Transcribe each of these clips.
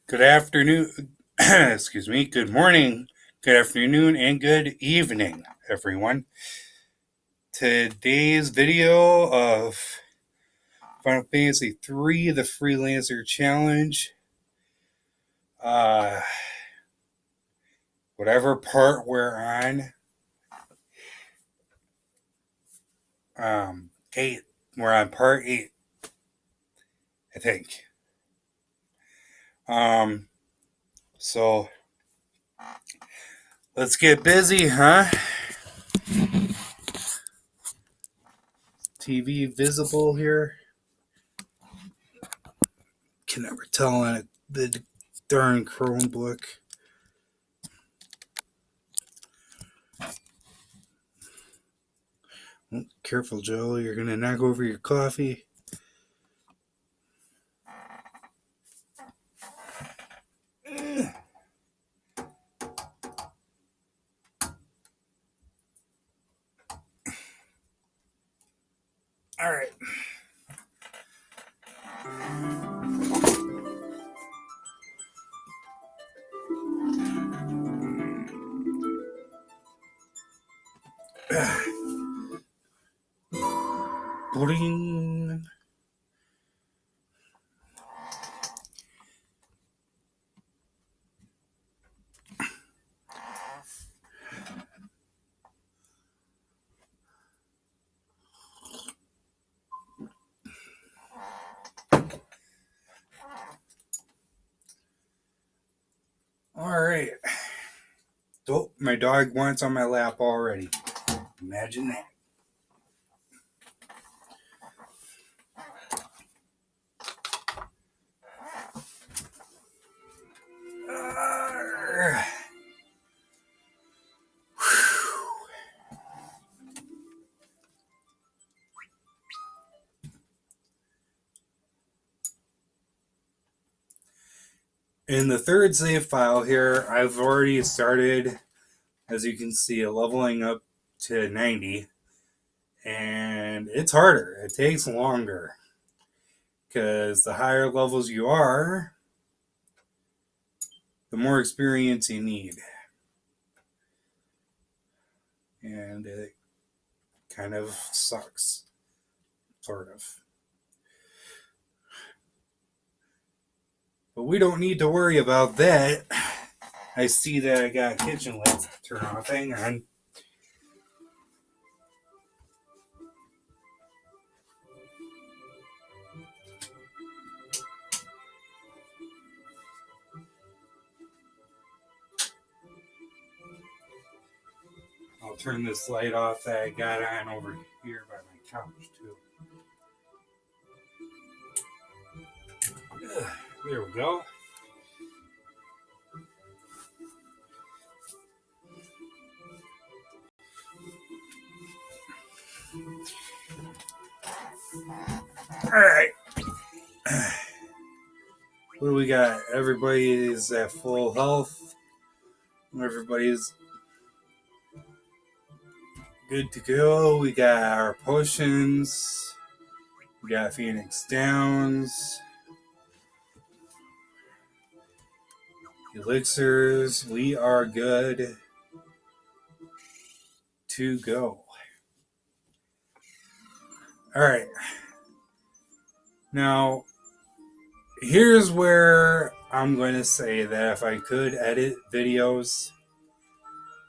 Good afternoon, excuse me, good morning, good afternoon, and good evening, everyone. Today's video of Final Fantasy III, the Freelancer Challenge. Uh, whatever part we're on, 8. We're on part 8, I think. So let's get busy, huh? TV visible here. Can never tell on the darn Chromebook. Oh, careful, Joe. You're gonna knock over your coffee. All right. Bling. All right. Oh, my dog wants on my lap already. Imagine that. In the third save file here, I've already started, as you can see, leveling up to 90. And it's harder. It takes longer. Because the higher levels you are, the more experience you need. And it kind of sucks. Sort of. But we don't need to worry about that. I see that I got kitchen lights to turn off. Hang on. I'll turn this light off that I got on over here by my couch, too. There we go. All right. What do we got? Everybody's at full health. Everybody's good to go. We got our potions. We got Phoenix Downs. Elixirs. We are good to go. All right. Now, here's where I'm going to say that if I could edit videos,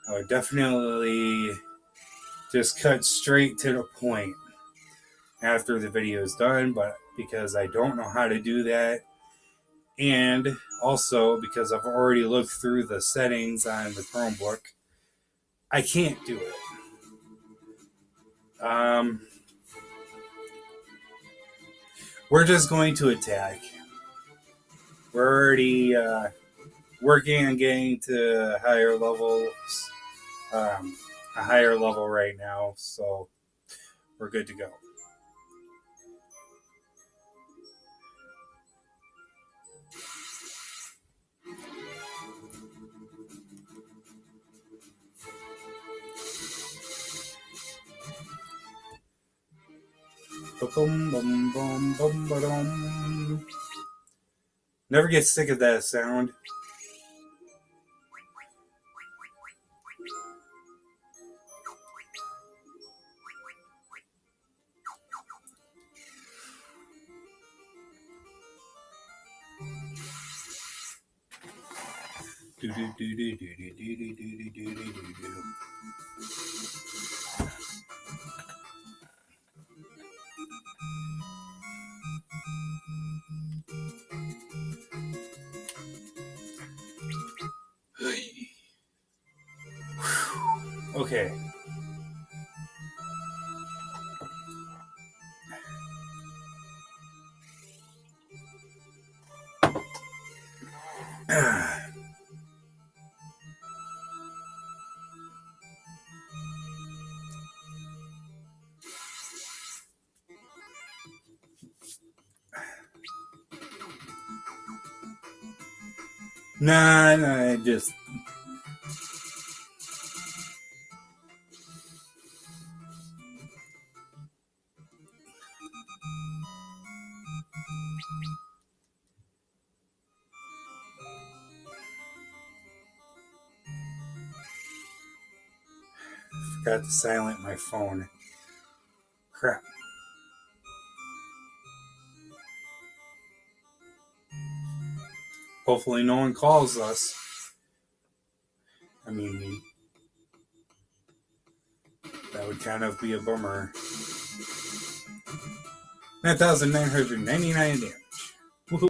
I would definitely just cut straight to the point after the video is done, but because I don't know how to do that, and also because I've already looked through the settings on the Chromebook, I can't do it. We're just going to attack. We're already working on getting to higher levels, a higher level right now, so we're good to go. Bum, bum, bum, bum, bum. Never get sick of that sound. Okay. Nah, just forgot to silence my phone. Crap. Hopefully no one calls us. I mean, that would kind of be a bummer. 9,999 damage. Woohoo.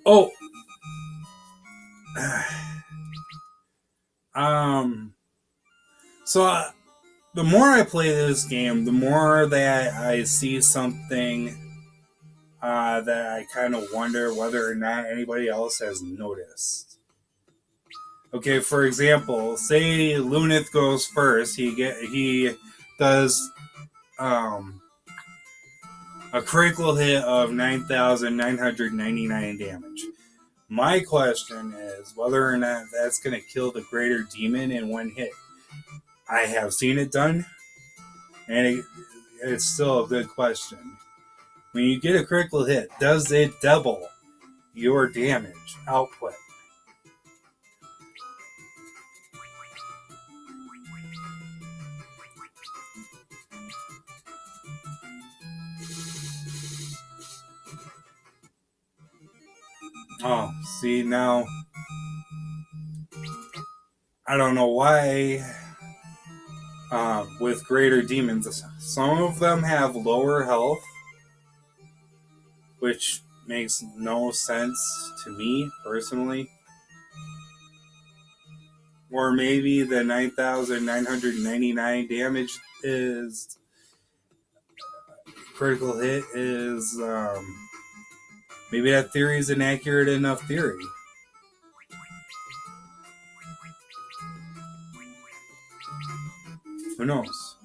Oh. So the more I play this game, the more that I see something that I kind of wonder whether or not anybody else has noticed. Okay, for example, say Lunith goes first. He does a critical hit of 9,999 damage. My question is whether or not that's going to kill the greater demon in one hit. I have seen it done, and it's still a good question. When you get a critical hit, does it double your damage output? Oh, see, now I don't know why with greater demons, some of them have lower health, which makes no sense to me personally. Or maybe the 9,999 damage is critical hit is maybe that theory is an accurate enough theory. Who knows?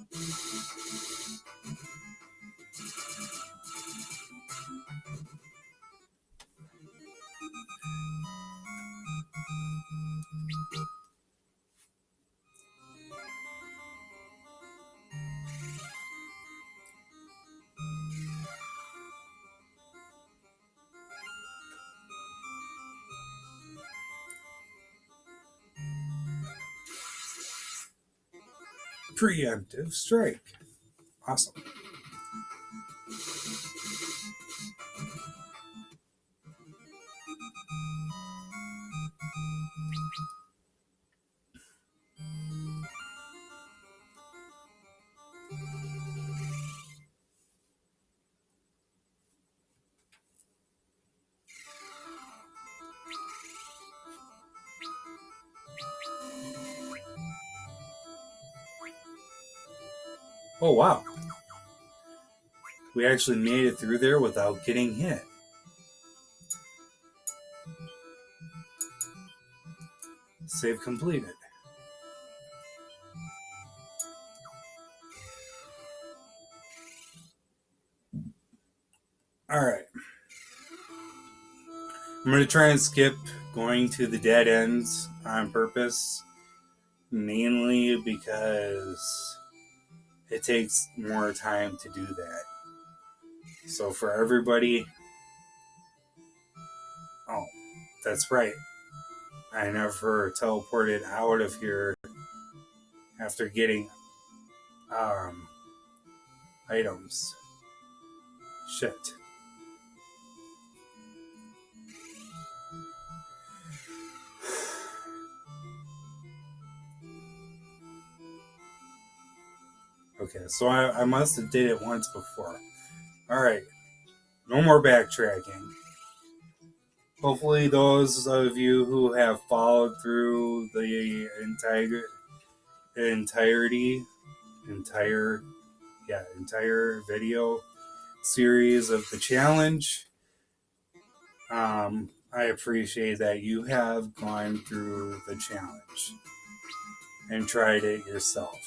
Preemptive strike. Awesome. Oh, wow. We actually made it through there without getting hit. Save completed. Alright. I'm going to try and skip going to the dead ends on purpose, mainly because it takes more time to do that. So for everybody, that's right. I never teleported out of here after getting um, items. Shit. Okay, so I must have did it once before. Alright, no more backtracking. Hopefully those of you who have followed through the entire video series of the challenge, I appreciate that you have gone through the challenge and tried it yourself.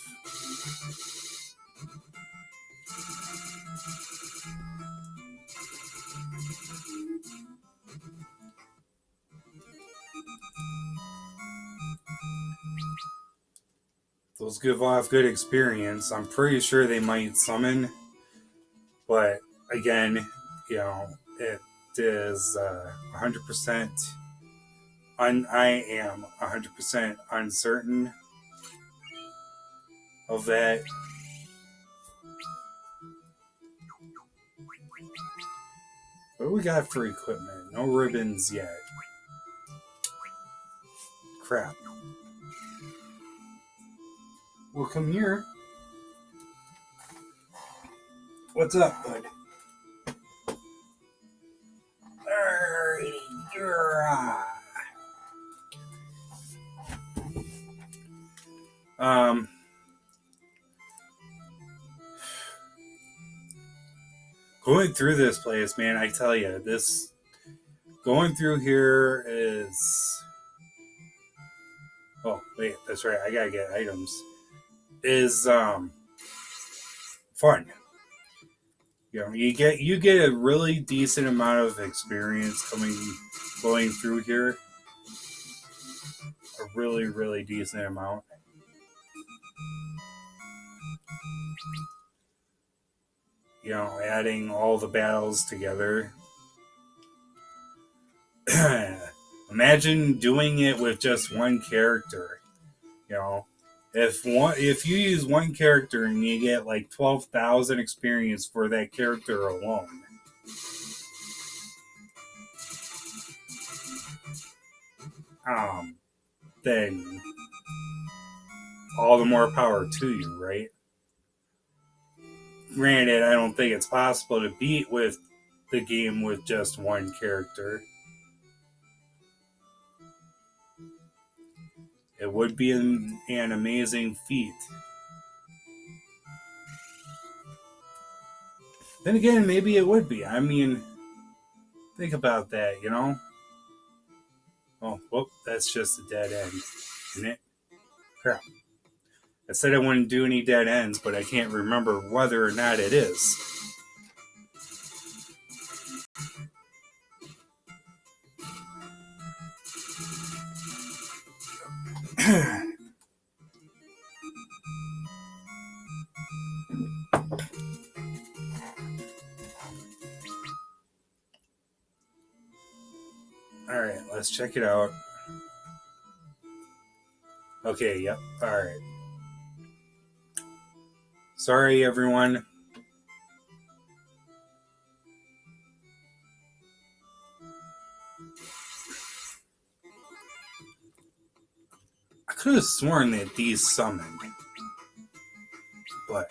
Those give off good experience. I'm pretty sure they might summon, but again, it is 100%. I am 100% uncertain of that. What do we got for equipment? No ribbons yet. Crap. Well, come here. What's up, bud? Going through this place, man, I tell you, going through here is. Oh wait, that's right. I gotta get items. Is fun. You get a really decent amount of experience going through here. A really, really decent amount. Adding all the battles together. Imagine doing it with just one character. If you use one character and you get like 12,000 experience for that character alone. Then all the more power to you, right? Granted, I don't think it's possible to beat with the game with just one character. It would be an amazing feat. Then again, maybe it would be. I mean, think about that, Oh, whoop, that's just a dead end, isn't it? Crap. I said I wouldn't do any dead ends, but I can't remember whether or not it is. Alright, let's check it out. Okay, yep, alright. Sorry, everyone. I could have sworn that these summoned, but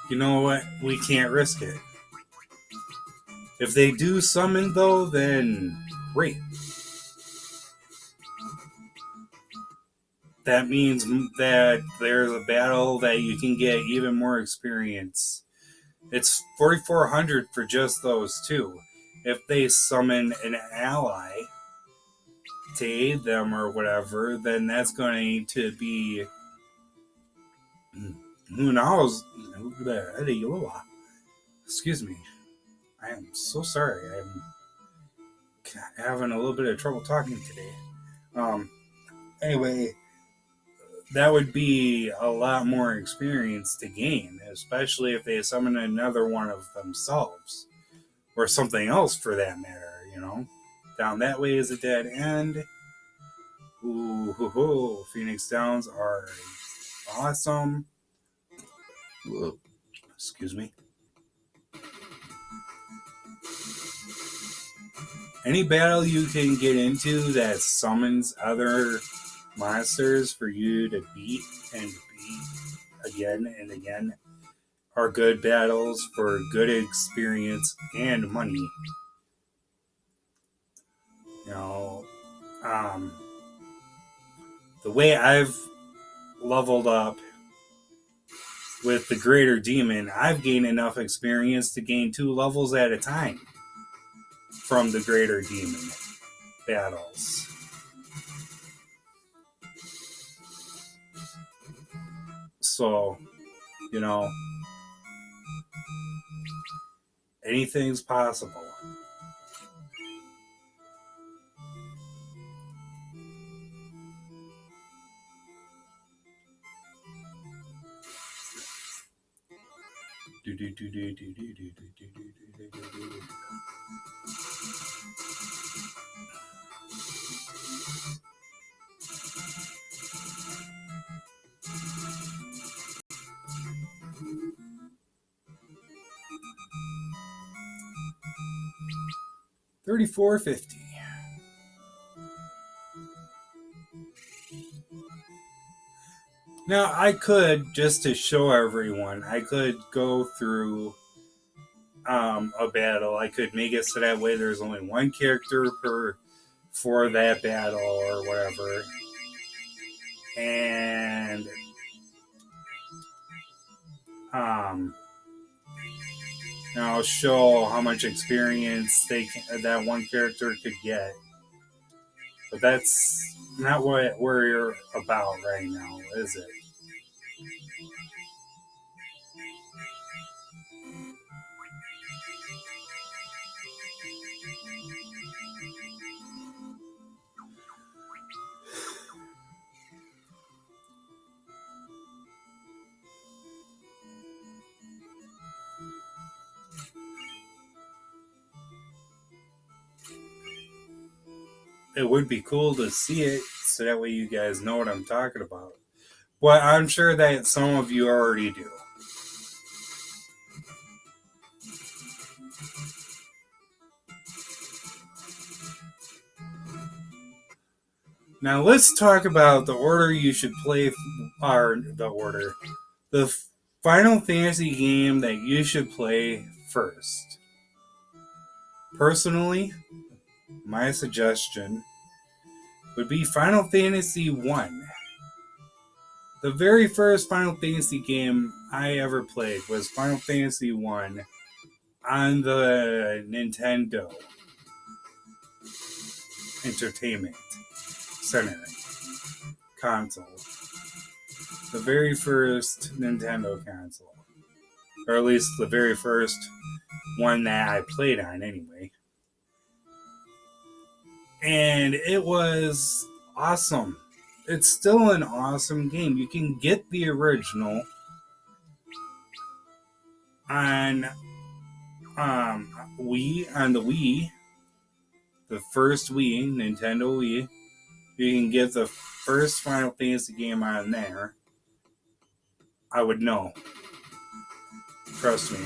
you know what? We can't risk it. If they do summon, though, then great. That means that there's a battle that you can get even more experience. It's 4,400 for just those two. If they summon an ally, to aid them or whatever, then that's going to be, who knows? Excuse me. I am so sorry. I'm having a little bit of trouble talking today. Anyway, that would be a lot more experience to gain, especially if they summon another one of themselves. Or something else for that matter, you know? Down that way is a dead end. Ooh, hoo, hoo. Phoenix Downs are awesome. Whoa. Excuse me. Any battle you can get into that summons other monsters for you to beat and beat again and again are good battles for good experience and money. You know, the way I've leveled up with the Greater Demon, I've gained enough experience to gain 2 levels at a time from the Greater Demon battles. So, you know, anything's possible. $34.50. Now, I could, just to show everyone, I could go through a battle. I could make it so that way there's only one character for that battle or whatever. And I'll show how much experience that one character could get. But that's not what we're about right now, is it? It would be cool to see it, so that way you guys know what I'm talking about. But I'm sure that some of you already do. Now let's talk about the order you should play, or the Final Fantasy game that you should play first. Personally, my suggestion would be Final Fantasy 1. The very first Final Fantasy game I ever played was Final Fantasy 1 on the Nintendo Entertainment Center console. The very first Nintendo console. Or at least the very first one that I played on, anyway. And it was awesome. It's still an awesome game. You can get the original on on the Wii, the first Wii, Nintendo Wii. You can get the first Final Fantasy game on there. I would know. Trust me.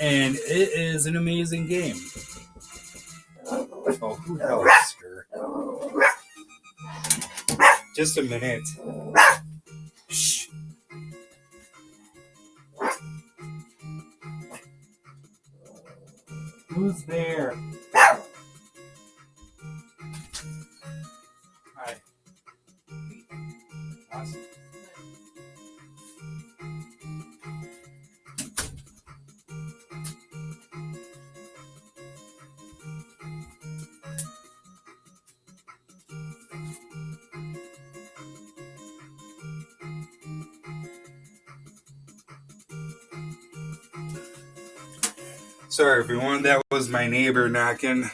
And it is an amazing game. Oh, who else here? Just a minute. Shh. Who's there? Hi. Awesome. Sorry, everyone. That was my neighbor knocking.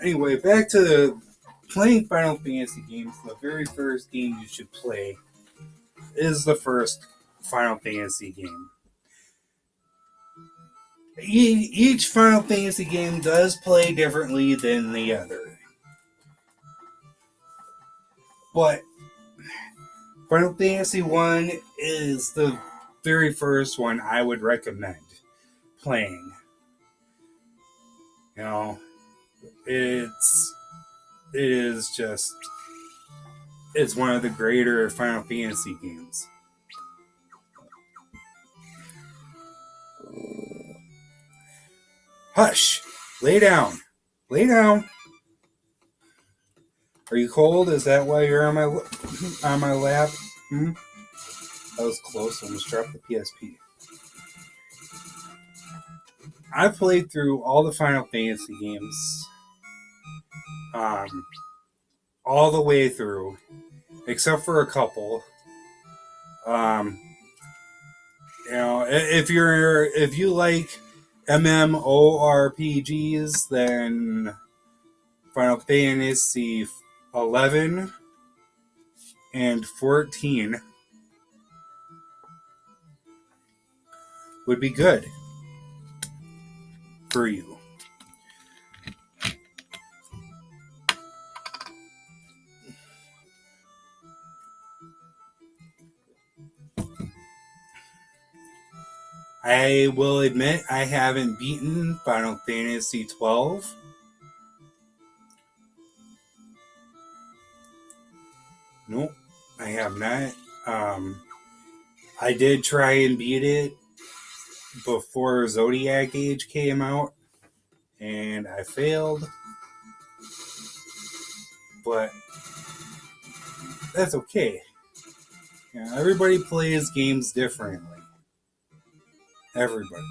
Anyway, back to playing Final Fantasy games. The very first game you should play is the first Final Fantasy game. Each Final Fantasy game does play differently than the other. But Final Fantasy 1 is the very first one I would recommend playing. You know, it is just, it's one of the greater Final Fantasy games. Hush! Lay down. Lay down. Are you cold? Is that why you're on my lap? That was close. Almost dropped the PSP. I played through all the Final Fantasy games, all the way through, except for a couple. If you like MMORPGs, then Final Fantasy 11 and 14 would be good for you. I will admit I haven't beaten Final Fantasy 12. Nope, I have not. I did try and beat it before Zodiac Age came out, and I failed. But that's okay. Everybody plays games differently. Everybody.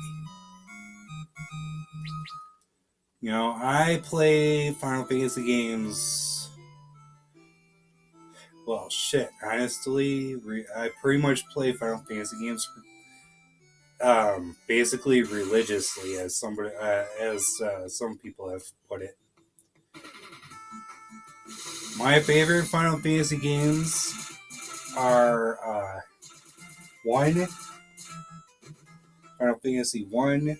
I play Final Fantasy games. Well, shit. Honestly, I pretty much play Final Fantasy games, basically religiously, as some people have put it. My favorite Final Fantasy games are 1. Final Fantasy 1.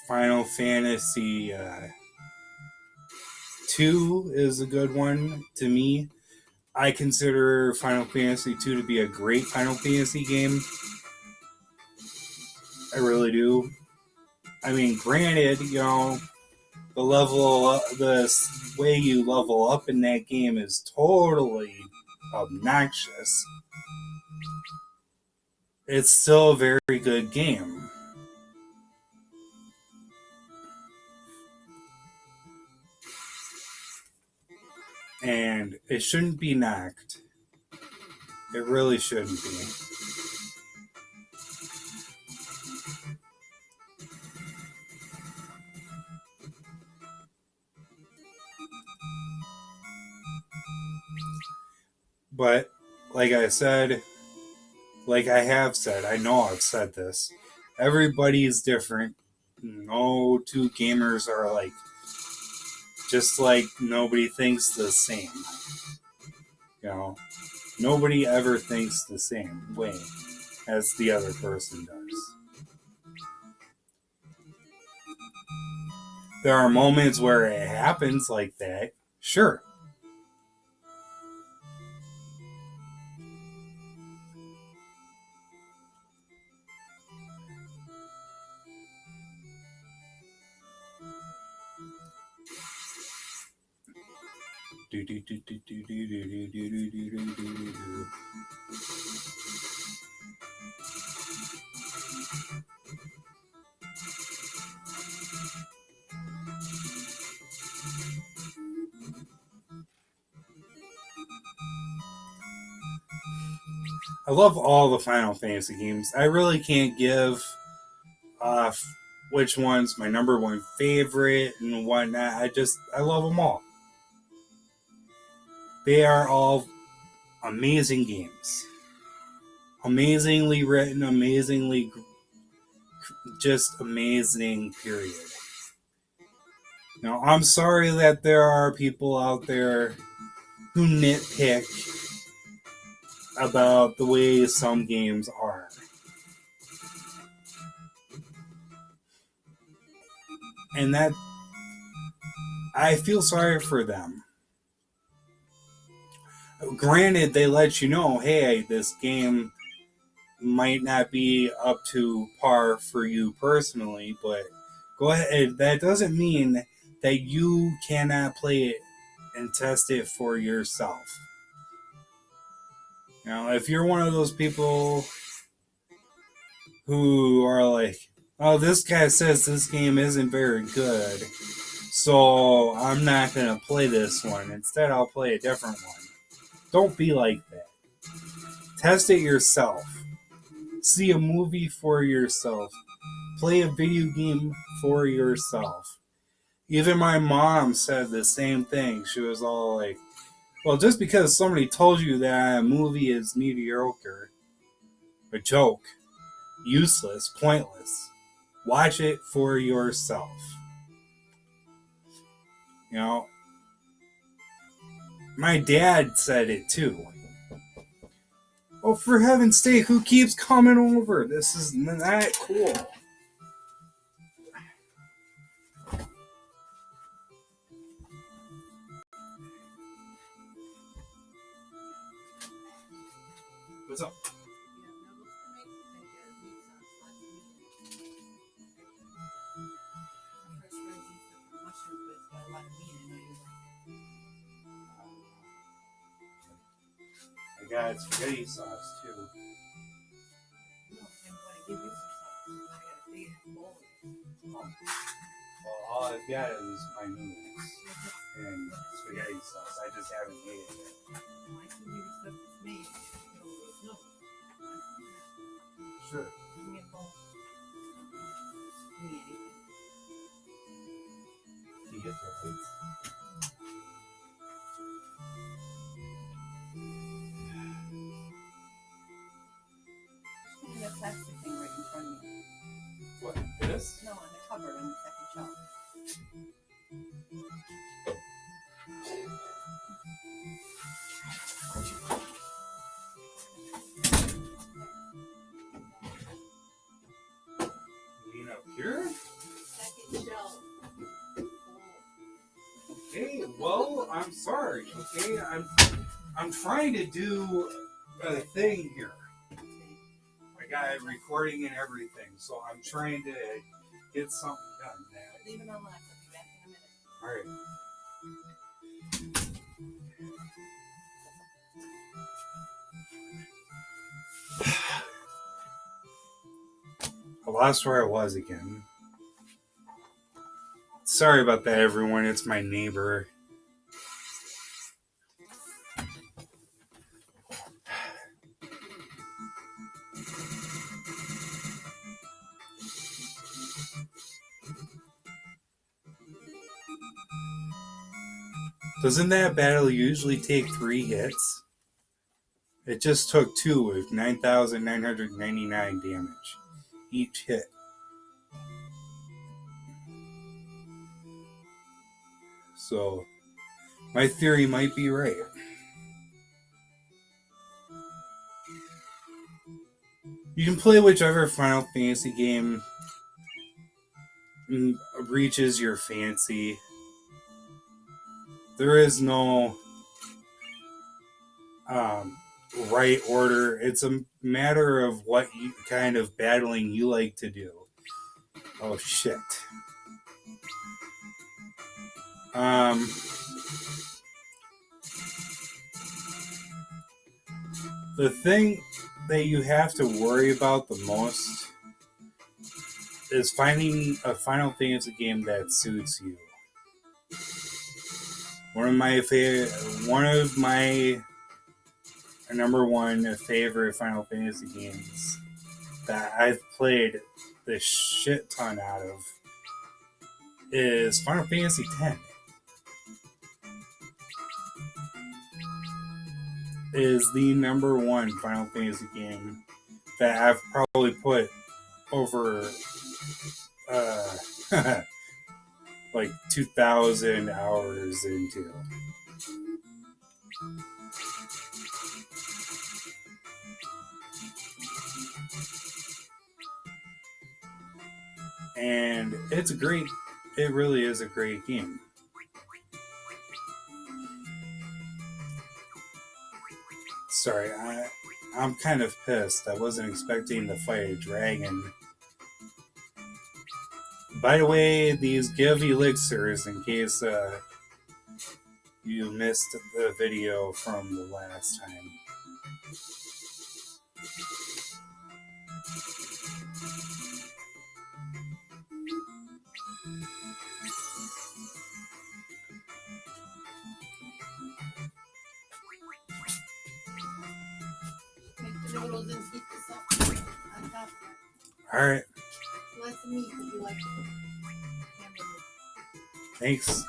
Final Fantasy 2 is a good one to me. I consider Final Fantasy 2 to be a great Final Fantasy game. I really do. I mean, granted, the way you level up in that game is totally obnoxious. It's still a very good game. And it shouldn't be knocked. It really shouldn't be. But, like I have said, I know I've said this, everybody's different. No two gamers are alike. Just like nobody thinks the same. Nobody ever thinks the same way as the other person does. There are moments where it happens like that, sure. I love all the Final Fantasy games. I really can't give which one's my number one favorite and whatnot. I love them all. They are all amazing games. Amazingly written, amazingly, just amazing, period. Now, I'm sorry that there are people out there who nitpick about the way some games are. And that, I feel sorry for them. Granted, they let you know, hey, this game might not be up to par for you personally, but go ahead. That doesn't mean that you cannot play it and test it for yourself. Now, if you're one of those people who are like, oh, this guy says this game isn't very good, so I'm not going to play this one. Instead, I'll play a different one. Don't be like that. Test it yourself. See a movie for yourself. Play a video game for yourself. Even my mom said the same thing. She was all like, well, just because somebody told you that a movie is mediocre, a joke, useless, pointless, watch it for yourself. You know, my dad said it too. Oh, for heaven's sake, who keeps coming over? This is not cool. What's up? I got spaghetti sauce too. Well, all I've got is my noodles and spaghetti sauce. I just haven't made it yet. Sure. You get the plates. That plastic thing right in front of you. What? This? No, on the cupboard on the second shelf. You mean up here? Second shelf. Okay, well, I'm sorry. Okay, I'm trying to do a thing here. I got recording and everything, so I'm trying to get something done. Leave it on left. I'll be back in a minute. All right. I lost where I was again. Sorry about that, everyone. It's my neighbor. Doesn't that battle usually take 3 hits? It just took 2 with 9,999 damage each hit. So, my theory might be right. You can play whichever Final Fantasy game reaches your fancy. There is no right order. It's a matter of what kind of battling you like to do. Oh shit. The thing that you have to worry about the most is finding a Final Fantasy game that suits you. One of my number one favorite Final Fantasy games that I've played the shit ton out of is Final Fantasy X. is the number one Final Fantasy game that I've probably put over uh, like 2,000 hours into. And it's a great, it really is a great game. Sorry, I'm kind of pissed. I wasn't expecting to fight a dragon. By the way, these give elixirs in case you missed the video from the last time. Make the noodles and heat this up on top of it. Alright, Lots of meat if you like hamburger. thanks.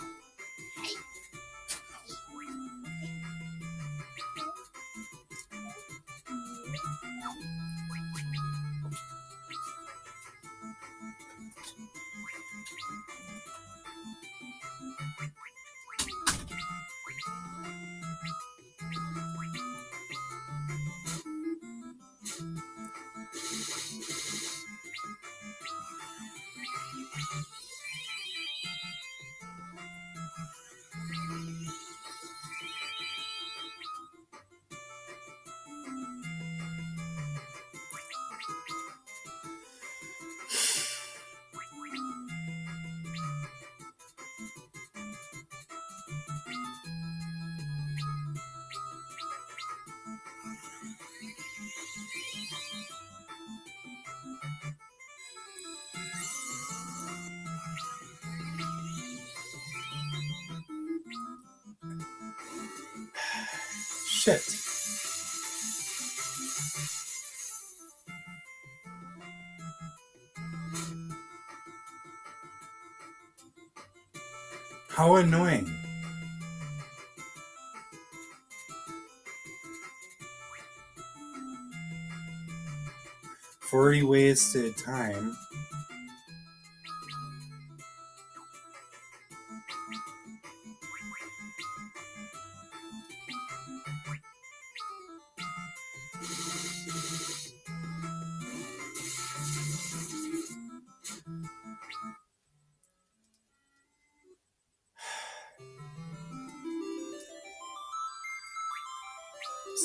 Shit. How annoying. For he wasted time.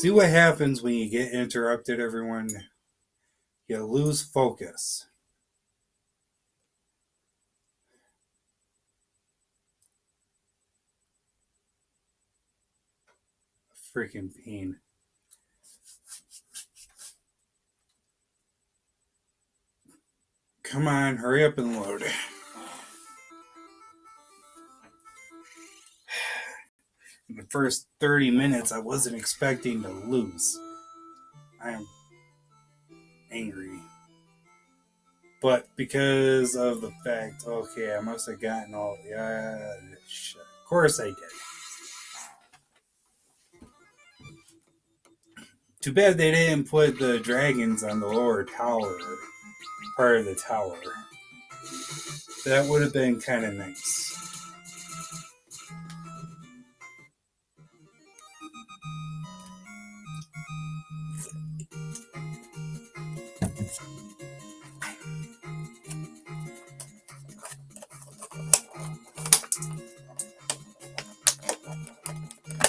See what happens when you get interrupted, everyone? You lose focus. Freaking pain. Come on, hurry up and load. In the first 30 minutes, I wasn't expecting to lose. I am angry. But because of the fact, okay, I must have gotten all, yeah, shit. Of course I did. Too bad they didn't put the dragons on the lower tower, part of the tower. That would have been kind of nice.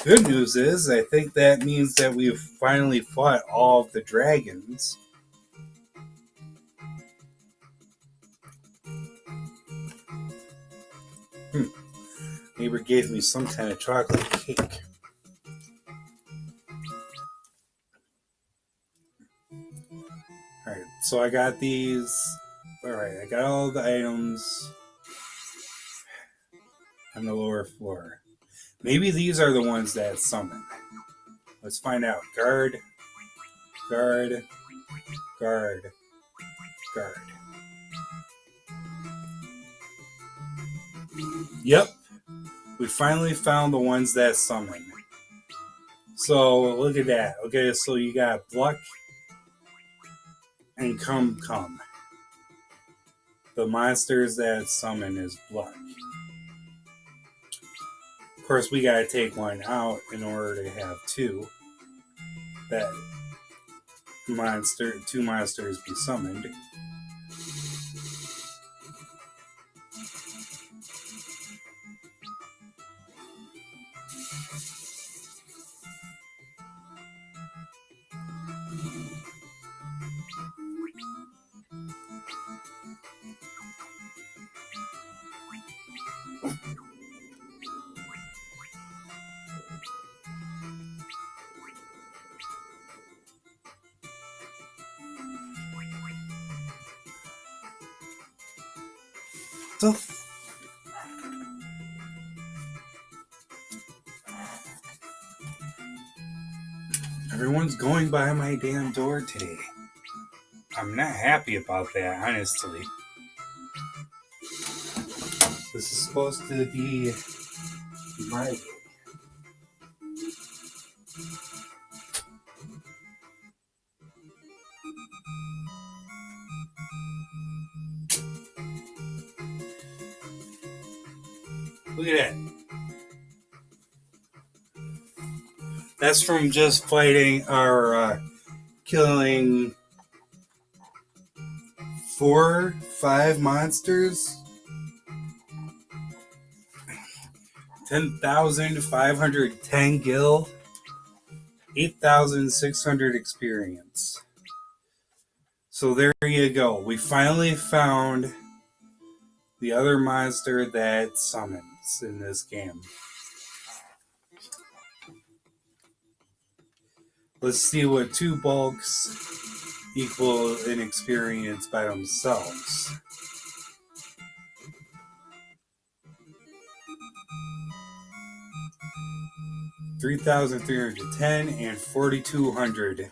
Good news is, I think that means that we've finally fought all of the dragons. Neighbor gave me some kind of chocolate cake. Alright, so I got these. Alright, I got all the items on the lower floor. Maybe these are the ones that summon. Let's find out. Guard, guard, guard, guard. Yep, we finally found the ones that summon. So look at that. Okay, so you got Bluck and Come. The monsters that summon is Bluck. Of course, we gotta take one out in order to have two. That two monsters be summoned. So everyone's going by my damn door today. I'm not happy about that, honestly. This is supposed to be my day. Look at that. That's from just fighting or killing 5 monsters. 10,510 gil. 8,600 experience. So there you go. We finally found the other monster that summons in this game. Let's see what 2 bulks equal in experience by themselves. $3,310 and 4,200.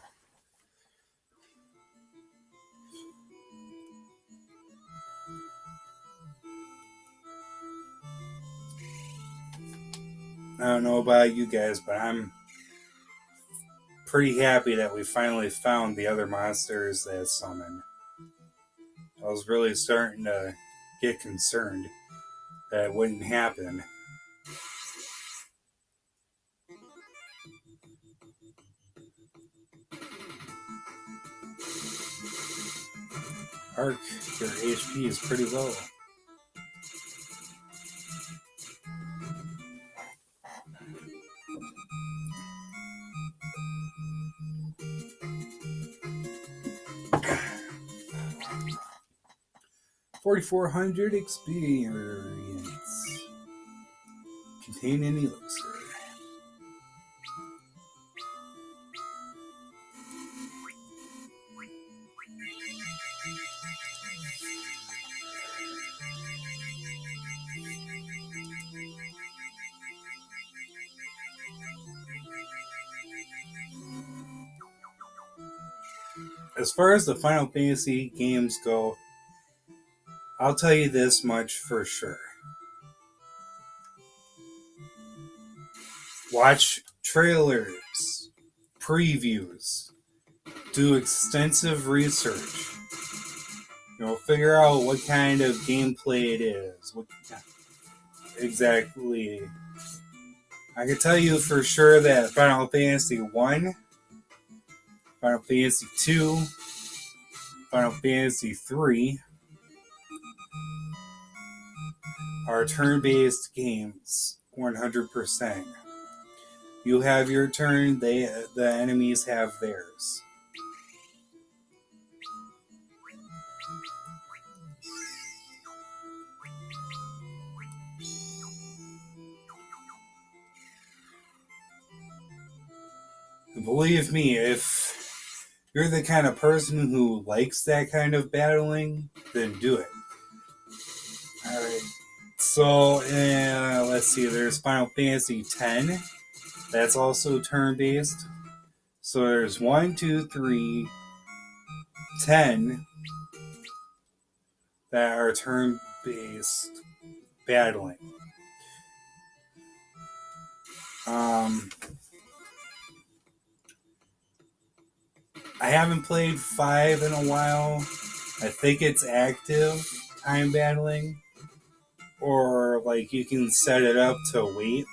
I don't know about you guys, but I'm pretty happy that we finally found the other monsters that summon. I was really starting to get concerned that it wouldn't happen. Ark, your HP is pretty low. $4,400 experience. Contain any elixir. As far as the Final Fantasy games go, I'll tell you this much for sure. Watch trailers, previews, do extensive research. Figure out what kind of gameplay it is. Exactly. I can tell you for sure that Final Fantasy 1, Final Fantasy 2, Final Fantasy 3 are turn-based games 100%. You have your turn, the enemies have theirs. Believe me, if you're the kind of person who likes that kind of battling, then do it. Alright, so let's see, there's Final Fantasy X. That's also turn-based. So there's 1, 2, 3, 10 that are turn-based battling. I haven't played 5 in a while. I think it's active time battling, or like you can set it up to wait,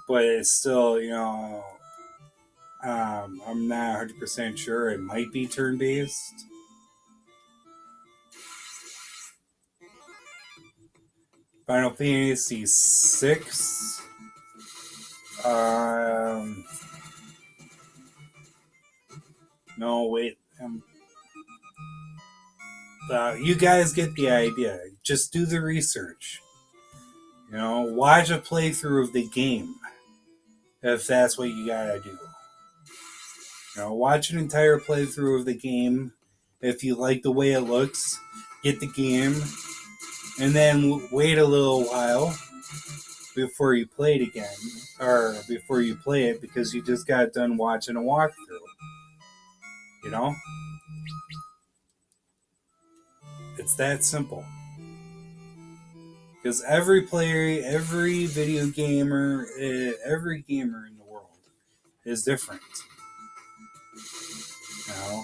but it's still, I'm not 100% sure. It might be turn based. Final Fantasy 6. Um, no, wait. You guys get the idea. Just do the research. Watch a playthrough of the game if that's what you gotta do. Watch an entire playthrough of the game. If you like the way it looks, get the game, and then wait a little while before you play it again, or before you play it because you just got done watching a walkthrough. You know? It's that simple. Because every player, every video gamer, every gamer in the world is different. You know?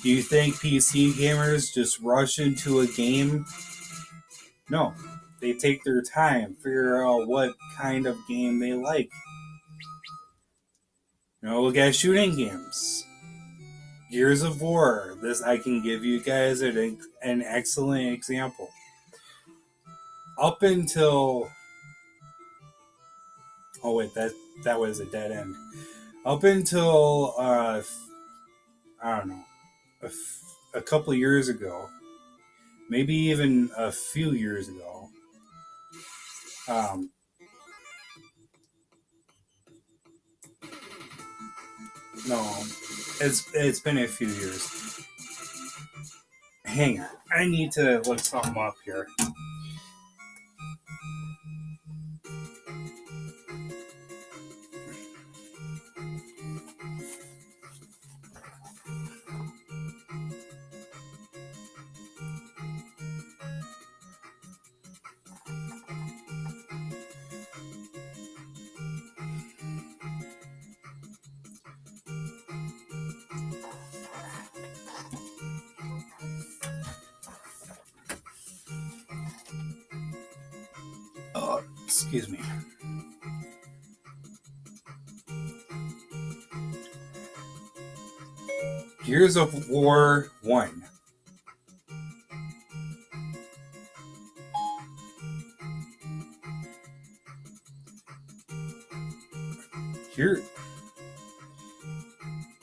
Do you think PC gamers just rush into a game? No. They take their time, figure out what kind of game they like. Look at shooting games. Gears of War. This I can give you guys an excellent example. Up until that was a dead end. Up until I don't know, a couple of years ago, maybe even a few years ago. No, it's been a few years. Hang on, I need to look something up here. Excuse me. Gears of War 1. Here.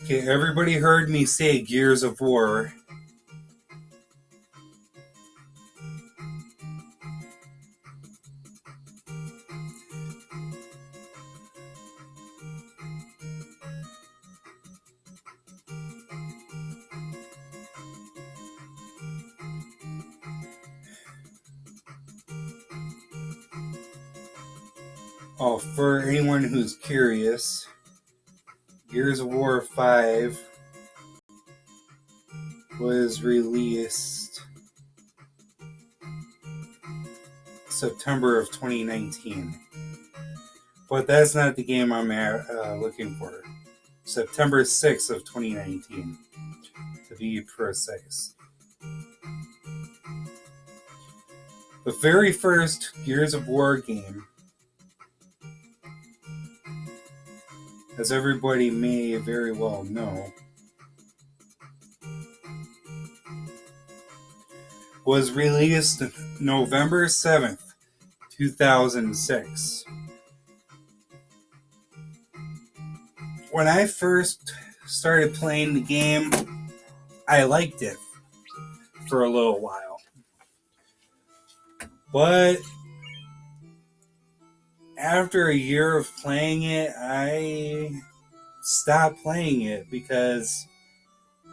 Okay, everybody heard me say Gears of War. Oh, for anyone who's curious, Gears of War 5 was released September of 2019. But that's not the game I'm looking for. September 6th of 2019, to be precise. The very first Gears of War game, as everybody may very well know, was released November 7th, 2006. When I first started playing the game, I liked it for a little while. But after a year of playing it, I stopped playing it because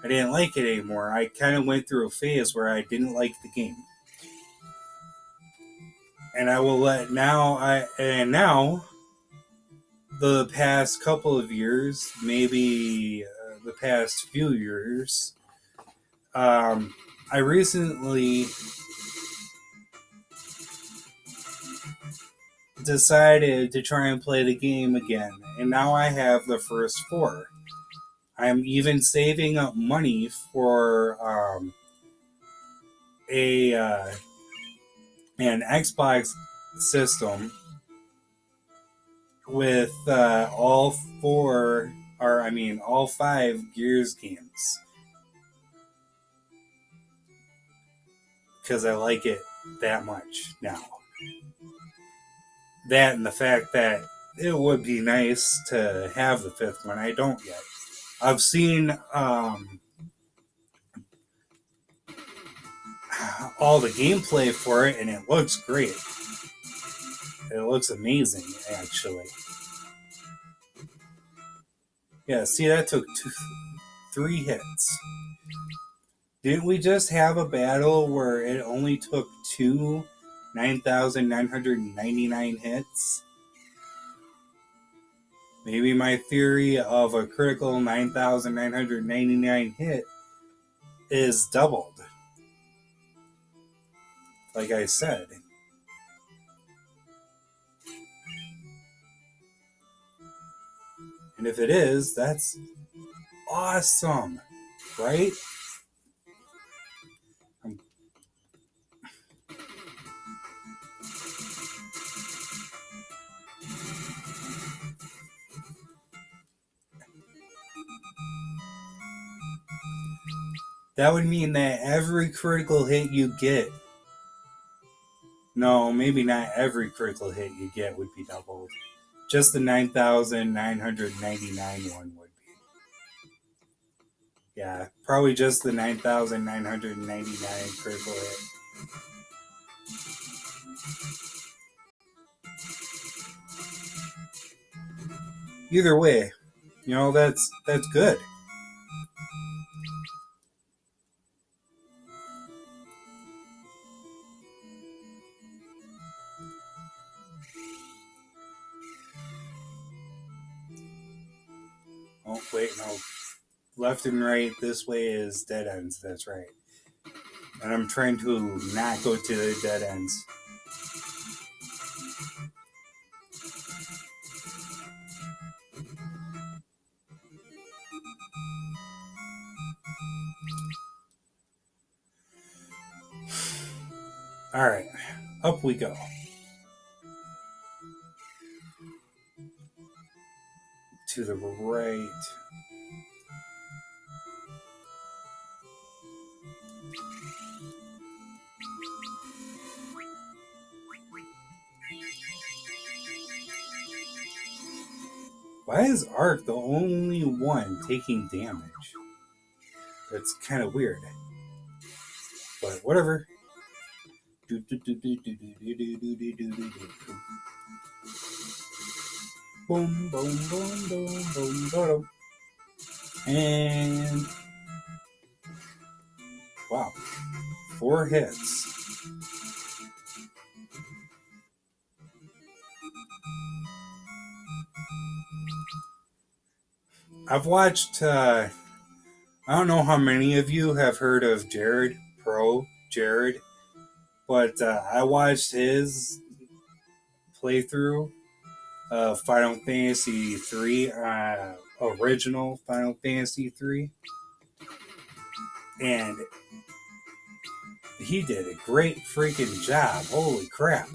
I didn't like it anymore. I kind of went through a phase where I didn't like the game. And I will let now, the past couple of years, maybe the past few years, I recently decided to try and play the game again, and now I have the first 4. I'm even saving up money for a an Xbox system with all four, or I mean, all five Gears games because I like it that much now. That and the fact that it would be nice to have the fifth one. I don't yet. I've seen all the gameplay for it, and it looks great. It looks amazing, actually. Yeah, see, that took 3 hits. Didn't we just have a battle where it only took 9,999 hits? Maybe my theory of a critical 9,999 hit is doubled. Like I said. And if it is, that's awesome, right? That would mean that every critical hit you get, no, maybe not every critical hit you get would be doubled. Just the 9,999 one would be. Yeah, probably just the 9,999 critical hit. Either way, that's good. Oh wait, no. Left and right this way is dead ends, that's right. And I'm trying to not go to the dead ends. Alright, up we go. To the right. Why is Ark the only one taking damage? That's kind of weird. But whatever. Boom, boom, boom, boom, boom, boom. And wow, 4 hits. I've watched, I don't know how many of you have heard of Jared, Pro Jared, but I watched his playthrough of Final Fantasy 3, original Final Fantasy 3, and he did a great freaking job. Holy crap.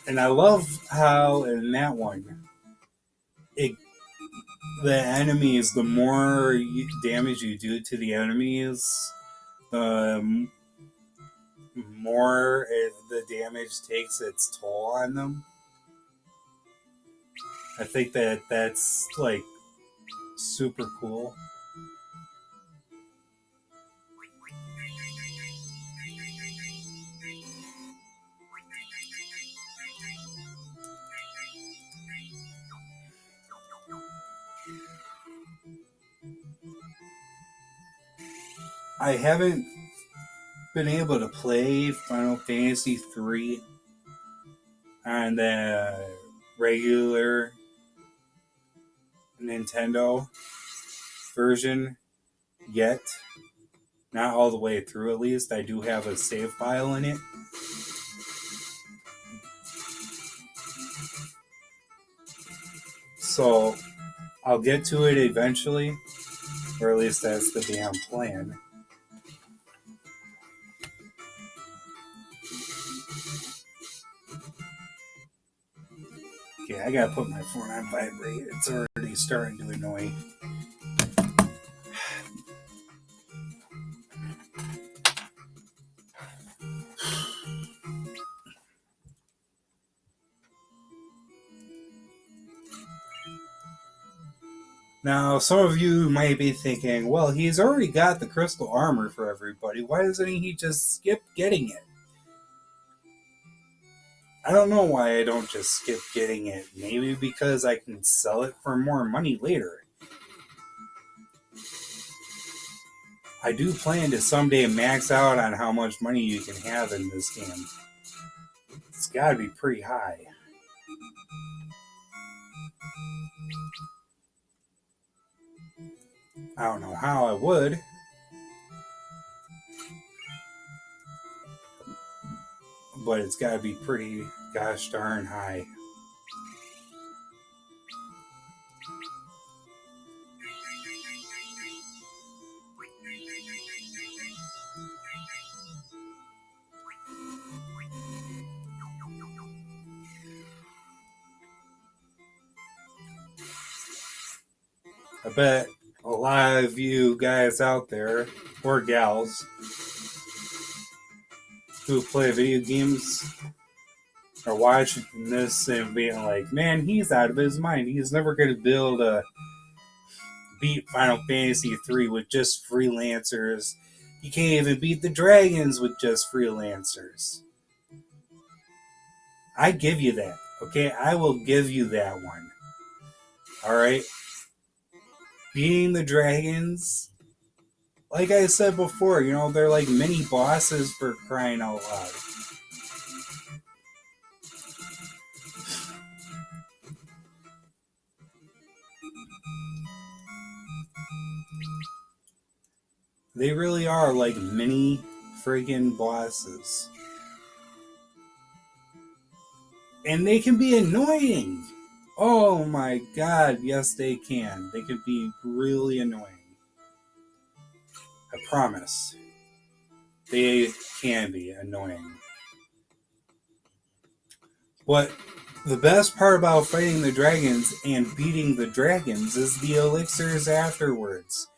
And I love how in that one, the enemies, the more damage you do to the enemies, the more the damage takes its toll on them. I think that's like super cool. I haven't been able to play Final Fantasy 3 on the regular Nintendo version yet. Not all the way through, at least. I do have a save file in it. So I'll get to it eventually, or at least that's the damn plan. Okay, I gotta put my phone on vibrate. It's already starting to annoy. Now, some of you might be thinking, well, he's already got the crystal armor for everybody. Why doesn't he just skip getting it? I don't know why I don't just skip getting it. Maybe because I can sell it for more money later. I do plan to someday max out on how much money you can have in this game. It's gotta be pretty high. I don't know how I would, but it's gotta be pretty gosh darn high. I bet a lot of you guys out there, or gals, who play video games are watching this and being like, man, he's out of his mind. He's never going to be able to beat Final Fantasy III with just freelancers. He can't even beat the dragons with just freelancers. I give you that, okay? I will give you that one. Alright? Beating the dragons, like I said before, you know, they're like mini bosses for crying out loud. They really are like mini friggin' bosses. And they can be annoying. Oh my god, yes they can. They can be really annoying. I promise. They can be annoying. But the best part about fighting the dragons and beating the dragons is the elixirs afterwards.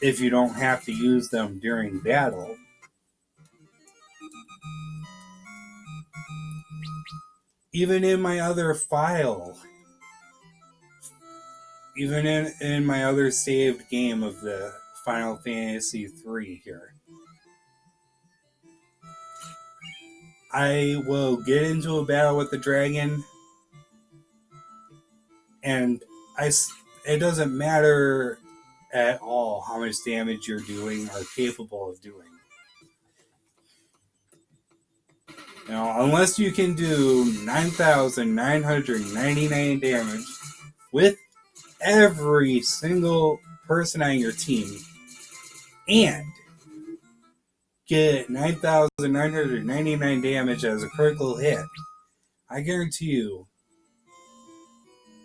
If you don't have to use them during battle. Even in my other file, even in my other saved game of the Final Fantasy III here, I will get into a battle with the dragon, and it doesn't matter at all how much damage you're doing or capable of doing. You know, unless you can do 9,999 damage with every single person on your team and get 9,999 damage as a critical hit, I guarantee you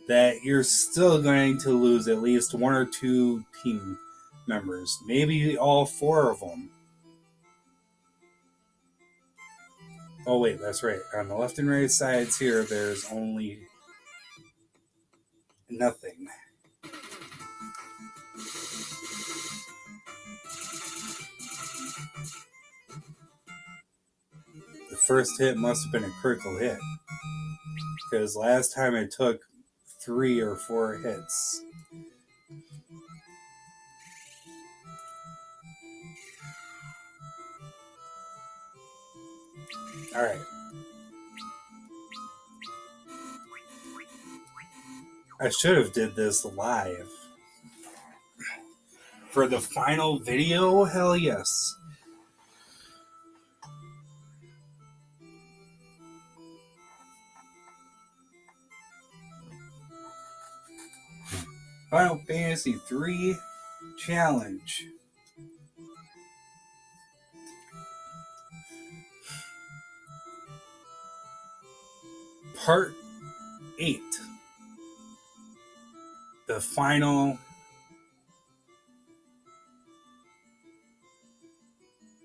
that you're still going to lose at least one or two team members, maybe all four of them. Oh wait, that's right. On the left and right sides here, there's only nothing. The first hit must have been a critical hit, because last time it took 3 or 4 hits. Alright. I should have did this live. For the final video? Hell yes. Final Fantasy III Challenge. Part 8. the final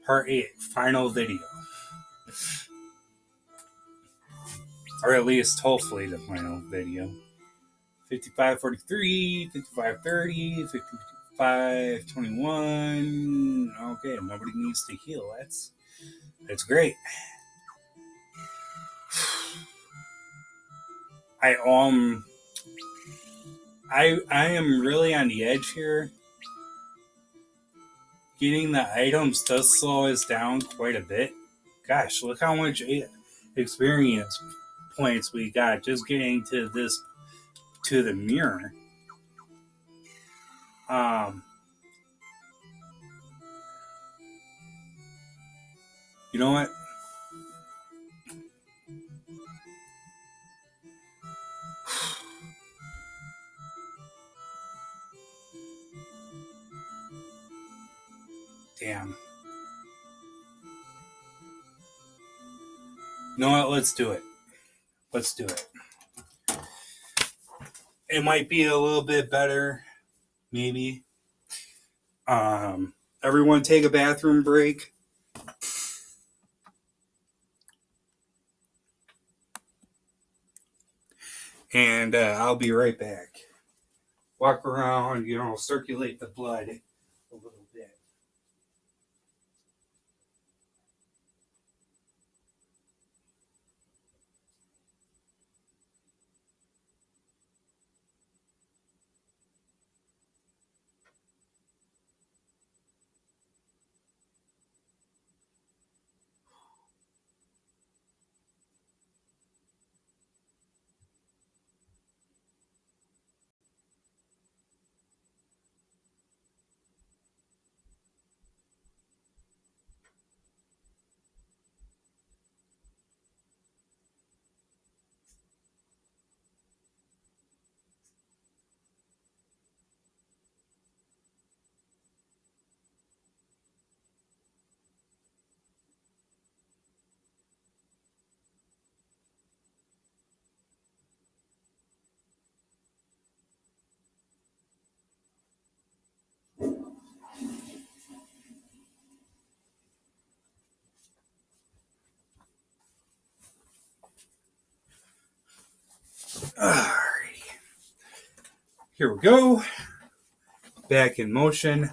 part 8, final video. Or at least, hopefully, the final video. 55:43, 55:30, 55:21. Okay, nobody needs to heal. That's great. I I am really on the edge here. Getting the items does slow us down quite a bit. Gosh, look how much experience points we got just getting to the mirror. Um, you know what? Damn. You know what? Let's do it. Let's do it. It might be a little bit better, maybe. Everyone take a bathroom break. And I'll be right back. Walk around, circulate the blood a little bit. Alrighty. Here we go. Back in motion.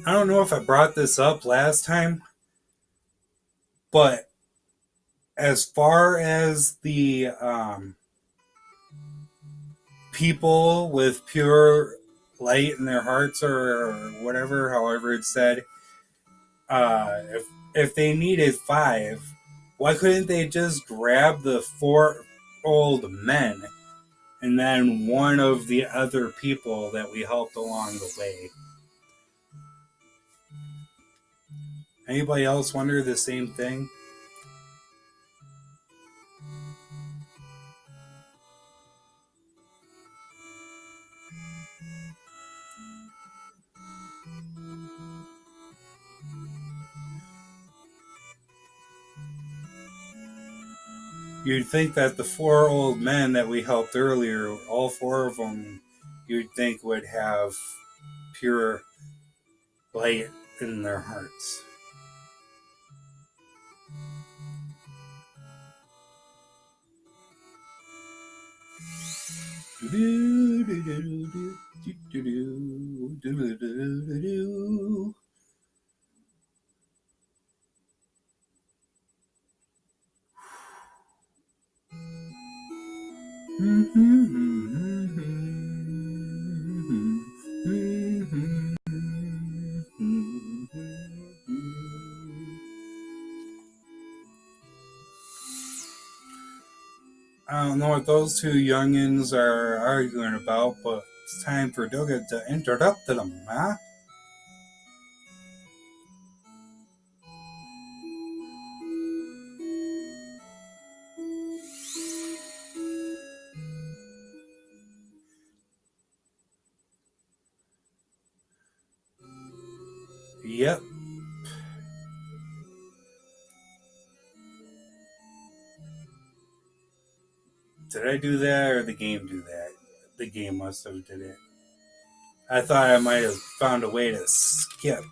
I don't know if I brought this up last time, but as far as the people with pure light in their hearts or whatever, however it's said, if they needed 5, why couldn't they just grab the 4 old men and then one of the other people that we helped along the way? Anybody else wonder the same thing? You'd think that the 4 old men that we helped earlier, all 4 of them, you'd think would have pure light in their hearts. I don't know what those two youngins are arguing about, but it's time for Dugga to interrupt them, huh? Yep. Did I do that or the game do that? The game must have did it. I thought I might have found a way to skip.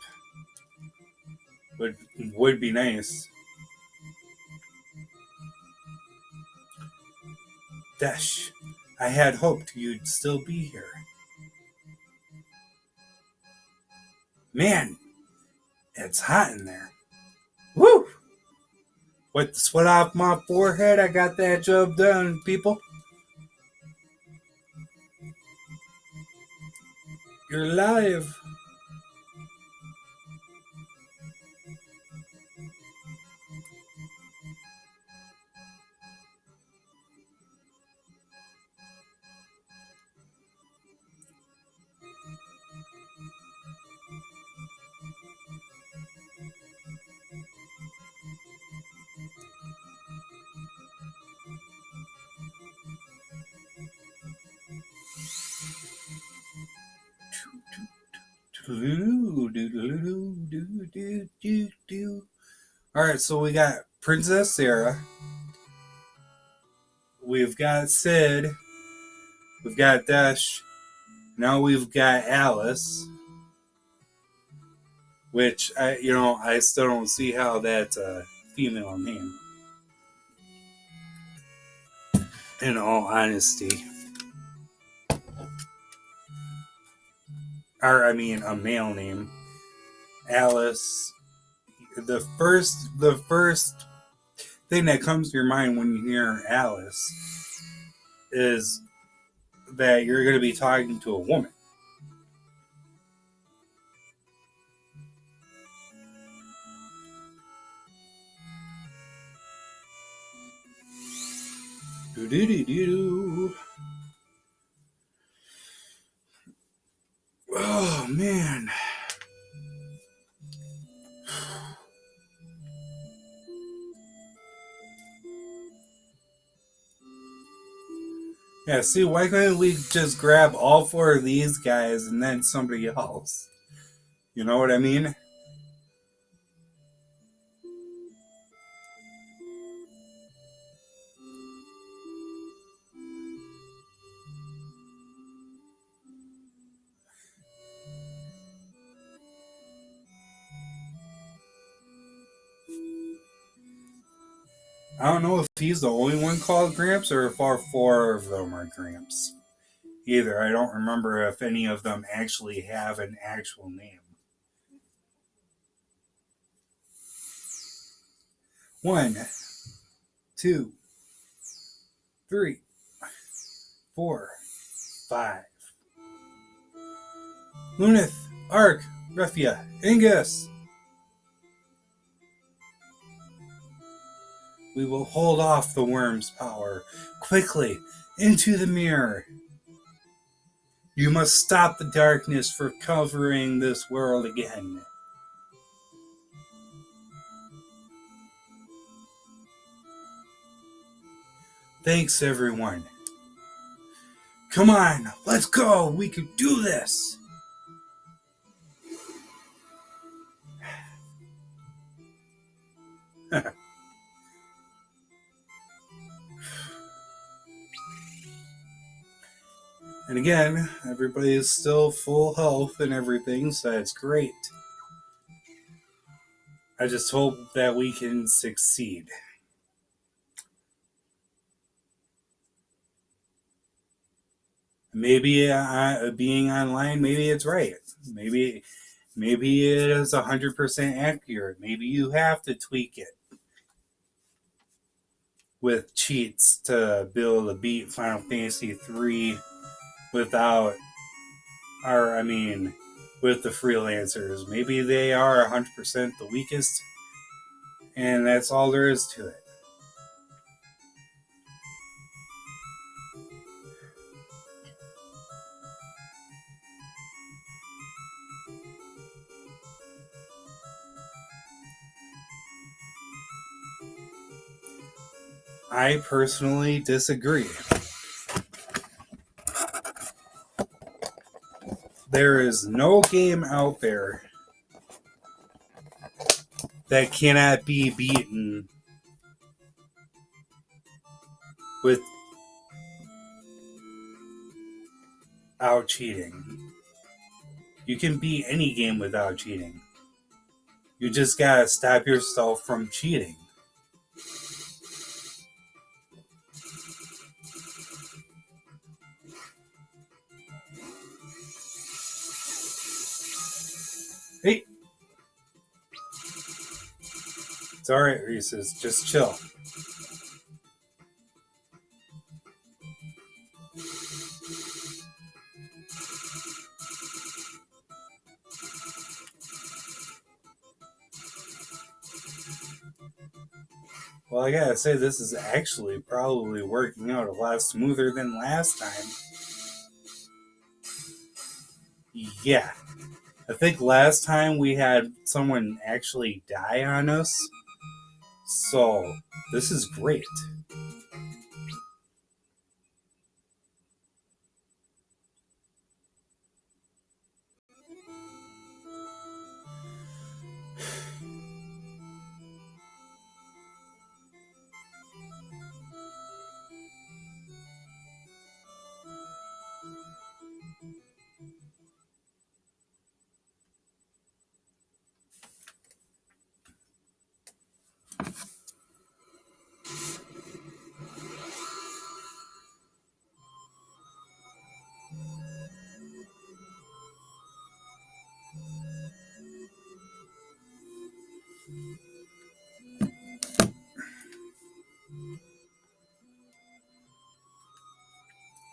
Would would be nice. Dash. I had hoped you'd still be here. Man, it's hot in there. Woo! With the sweat off my forehead, I got that job done, people. You're live. Alright, so we got Princess Sarah. We've got Sid. We've got Dash. Now we've got Alice. Which I still don't see how that's a female name. In all honesty, or I mean, a male name, Alice. The first thing that comes to your mind when you hear Alice is that you're going to be talking to a woman. Do. Oh man. Yeah, see, why couldn't we just grab all four of these guys and then somebody else? You know what I mean? I don't know if he's the only one called Gramps or if all four of them are Gramps. Either. I don't remember if any of them actually have an actual name. 1, 2, 3, 4, 5. Lunith, Ark, Refia, Ingus. We will hold off the worm's power. Quickly, into the mirror. You must stop the darkness from covering this world again. Thanks, everyone. Come on, let's go. We can do this. And again, everybody is still full health and everything, so that's great. I just hope that we can succeed. Maybe being online, maybe it's right. Maybe it is 100% accurate. Maybe you have to tweak it with cheats to be able to beat Final Fantasy 3 without, or I mean, with the freelancers. Maybe they are 100% the weakest, and that's all there is to it. I personally disagree. There is no game out there that cannot be beaten without cheating. You can beat any game without cheating. You just gotta stop yourself from cheating. Hey, it's alright, Reese's. Just chill. Well, I gotta say, this is actually probably working out a lot smoother than last time. Yeah. I think last time we had someone actually die on us. So, this is great.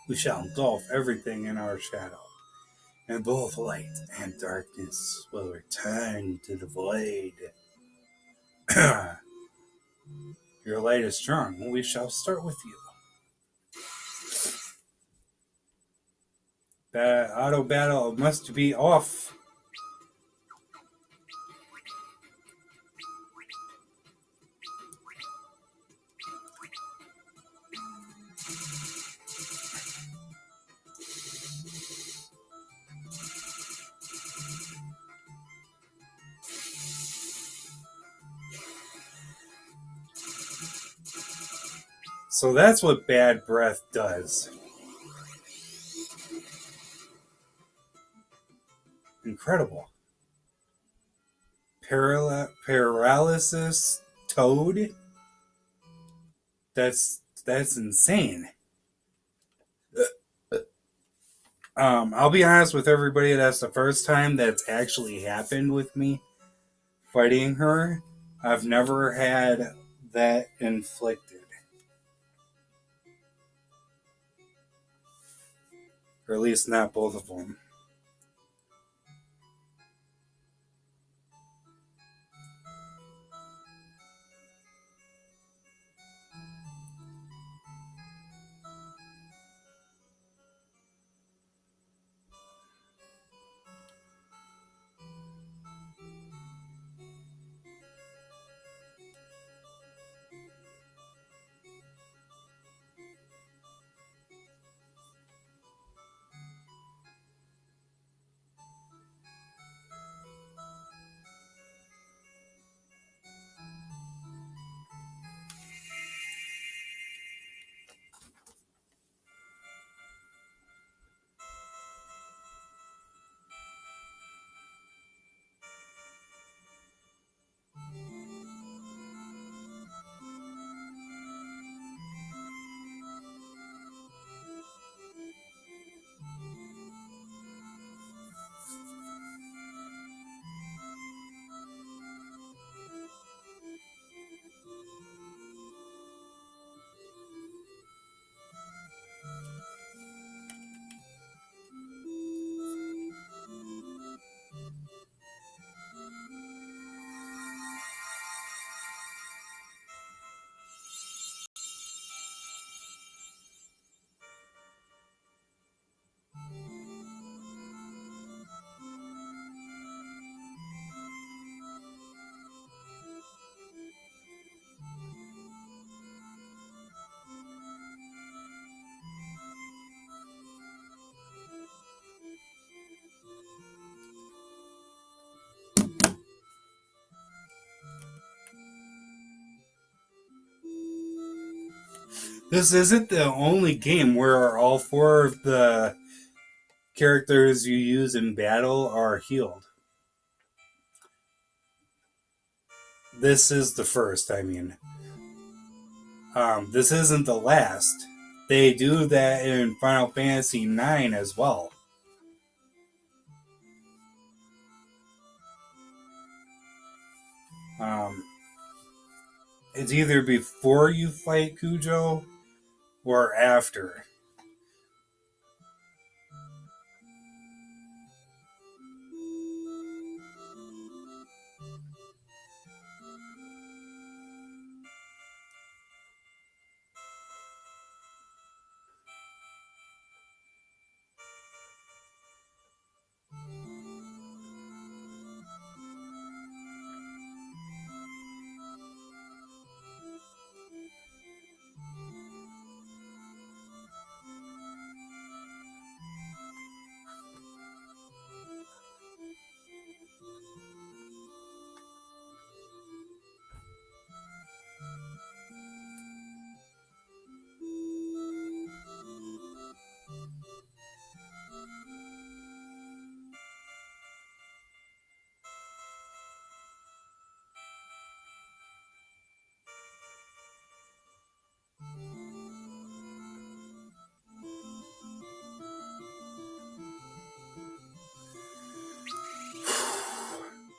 We shall engulf everything in our shadow, and both light and darkness will return to the void. Your light is strong. We shall start with you. Auto battle must be off. So that's what bad breath does. Incredible. Paralysis toad? That's insane. I'll be honest with everybody, that's the first time that's actually happened with me fighting her. I've never had that inflicted. Or at least not both of them. This isn't the only game where all four of the characters you use in battle are healed. This is the first, I mean. This isn't the last. They do that in Final Fantasy IX as well. Um, it's either before you fight Kujo or after.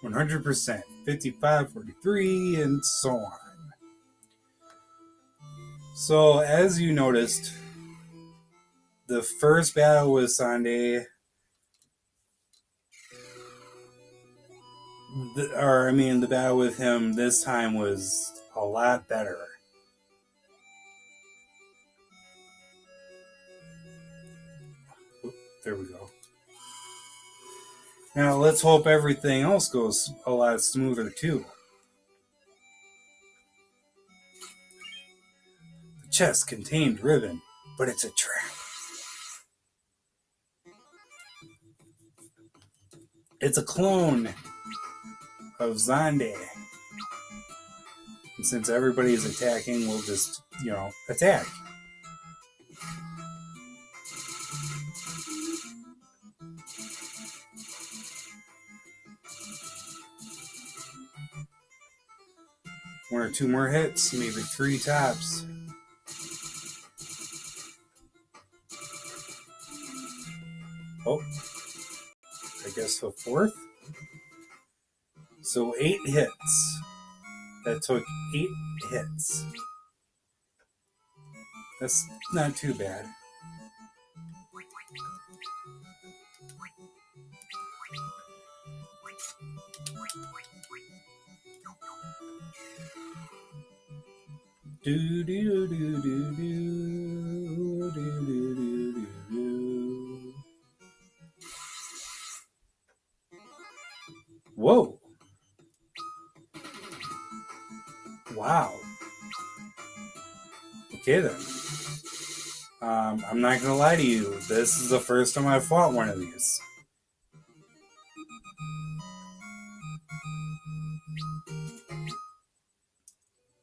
%, 55, 43, and so on. So, as you noticed, the first battle with Sunday, the battle with him this time was a lot better. Oop, there we go. Now, let's hope everything else goes a lot smoother, too. The chest contained ribbon, but it's a trap. It's a clone of Zande. And since everybody's attacking, we'll just, attack. One or two more hits, maybe 3 tops. Oh, I guess the 4th. So 8 hits. That took 8 hits. That's not too bad. Do do do do do do do do do. Whoa! Wow. Okay then. I'm not gonna lie to you. This is the first time I've fought one of these.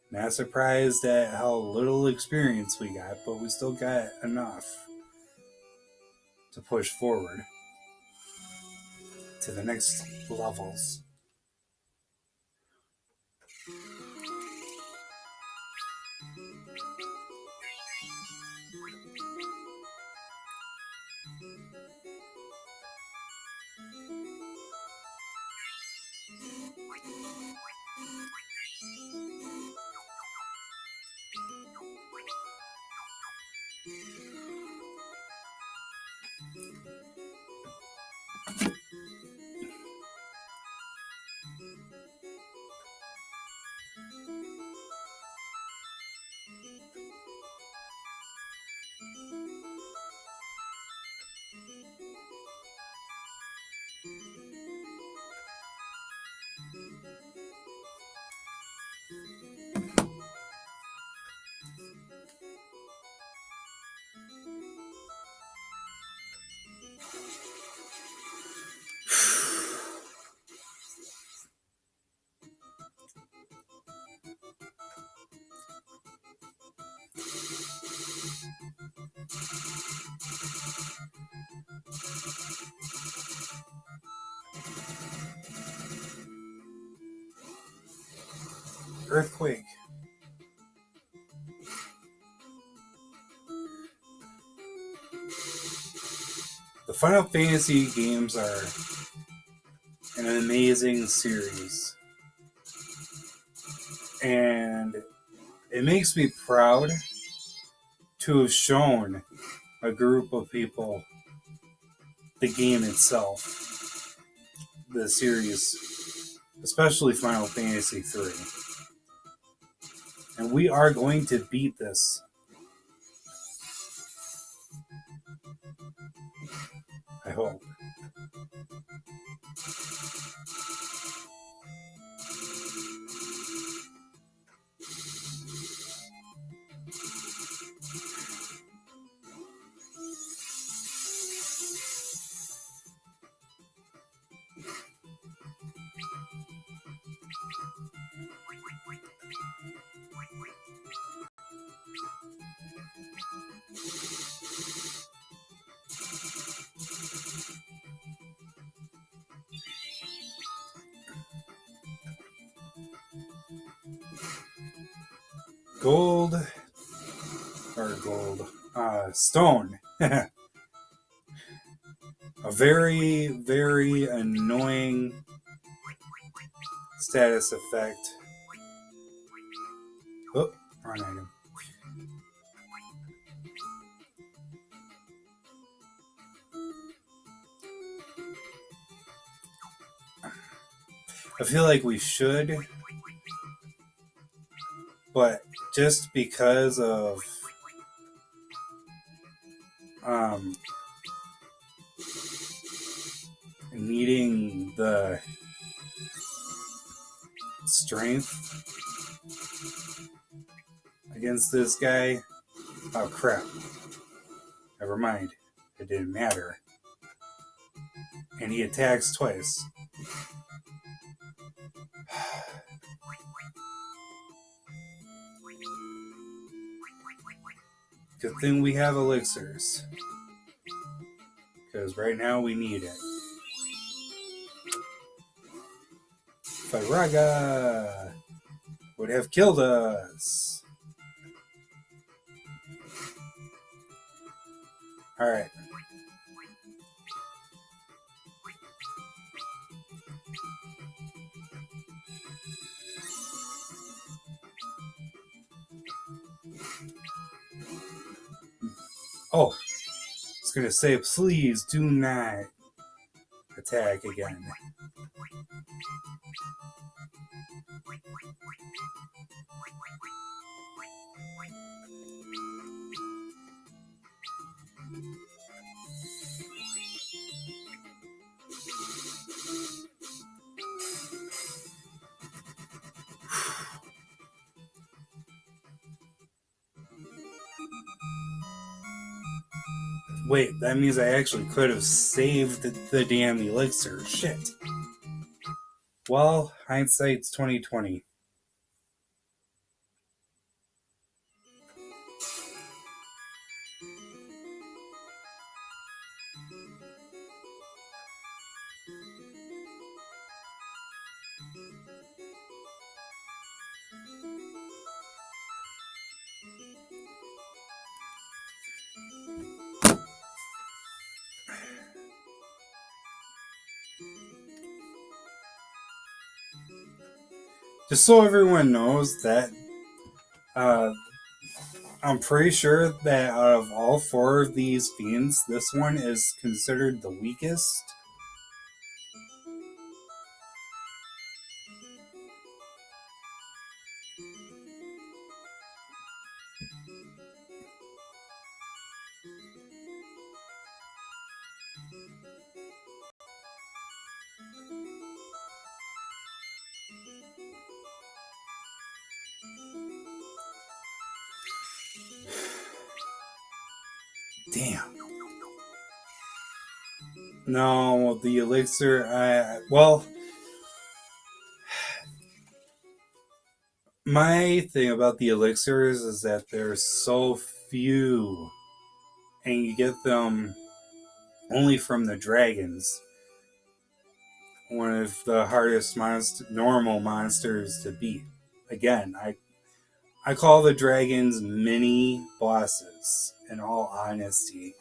Not surprised at how little experience we got, but we still got enough to push forward to the next levels. Earthquake. The Final Fantasy games are an amazing series. And it makes me proud to have shown a group of people the game itself, the series, especially Final Fantasy 3. And we are going to beat this. I hope. Stone. A very, very annoying status effect. Oh, wrong item. I feel like we should, but just because of needing the strength against this guy. Oh crap. Never mind. It didn't matter. And he attacks twice. Good thing we have elixirs. Because right now we need it. Firaga would have killed us. Alright. Oh, I was going to say, please do not attack again. Wait, that means I actually could have saved the damn elixir. Shit. Well, hindsight's 2020. Just so everyone knows that I'm pretty sure that out of all four of these fiends, this one is considered the weakest. Damn. No, the elixir, well, my thing about the elixirs is that there's so few, and you get them only from the dragons. One of the hardest normal monsters to beat. Again, I call the dragons mini bosses, in all honesty.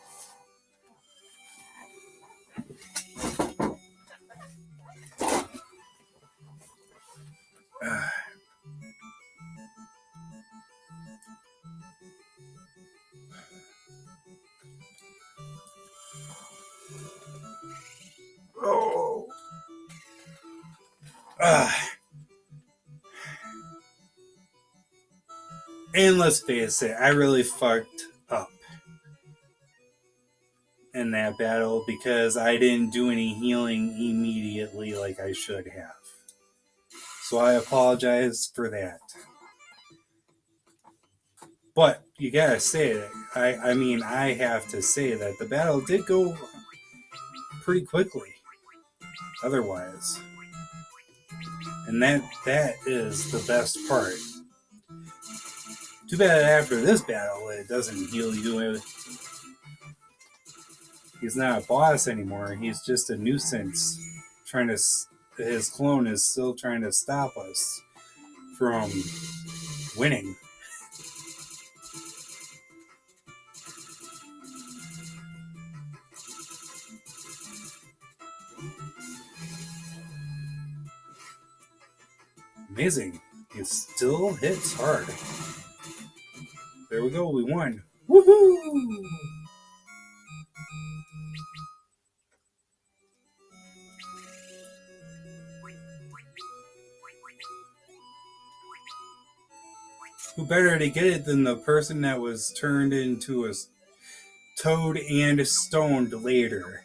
Oh. And let's face it, I really fucked up in that battle because I didn't do any healing immediately like I should have. So I apologize for that. But you gotta say that I mean I have to say that the battle did go pretty quickly otherwise. And that is the best part. Too bad after this battle it doesn't heal you. He's not a boss anymore. He's just a nuisance trying to. His clone is still trying to stop us from winning. Amazing. It still hits hard. There we go. We won. Woohoo! Who better to get it than the person that was turned into a toad and stoned later?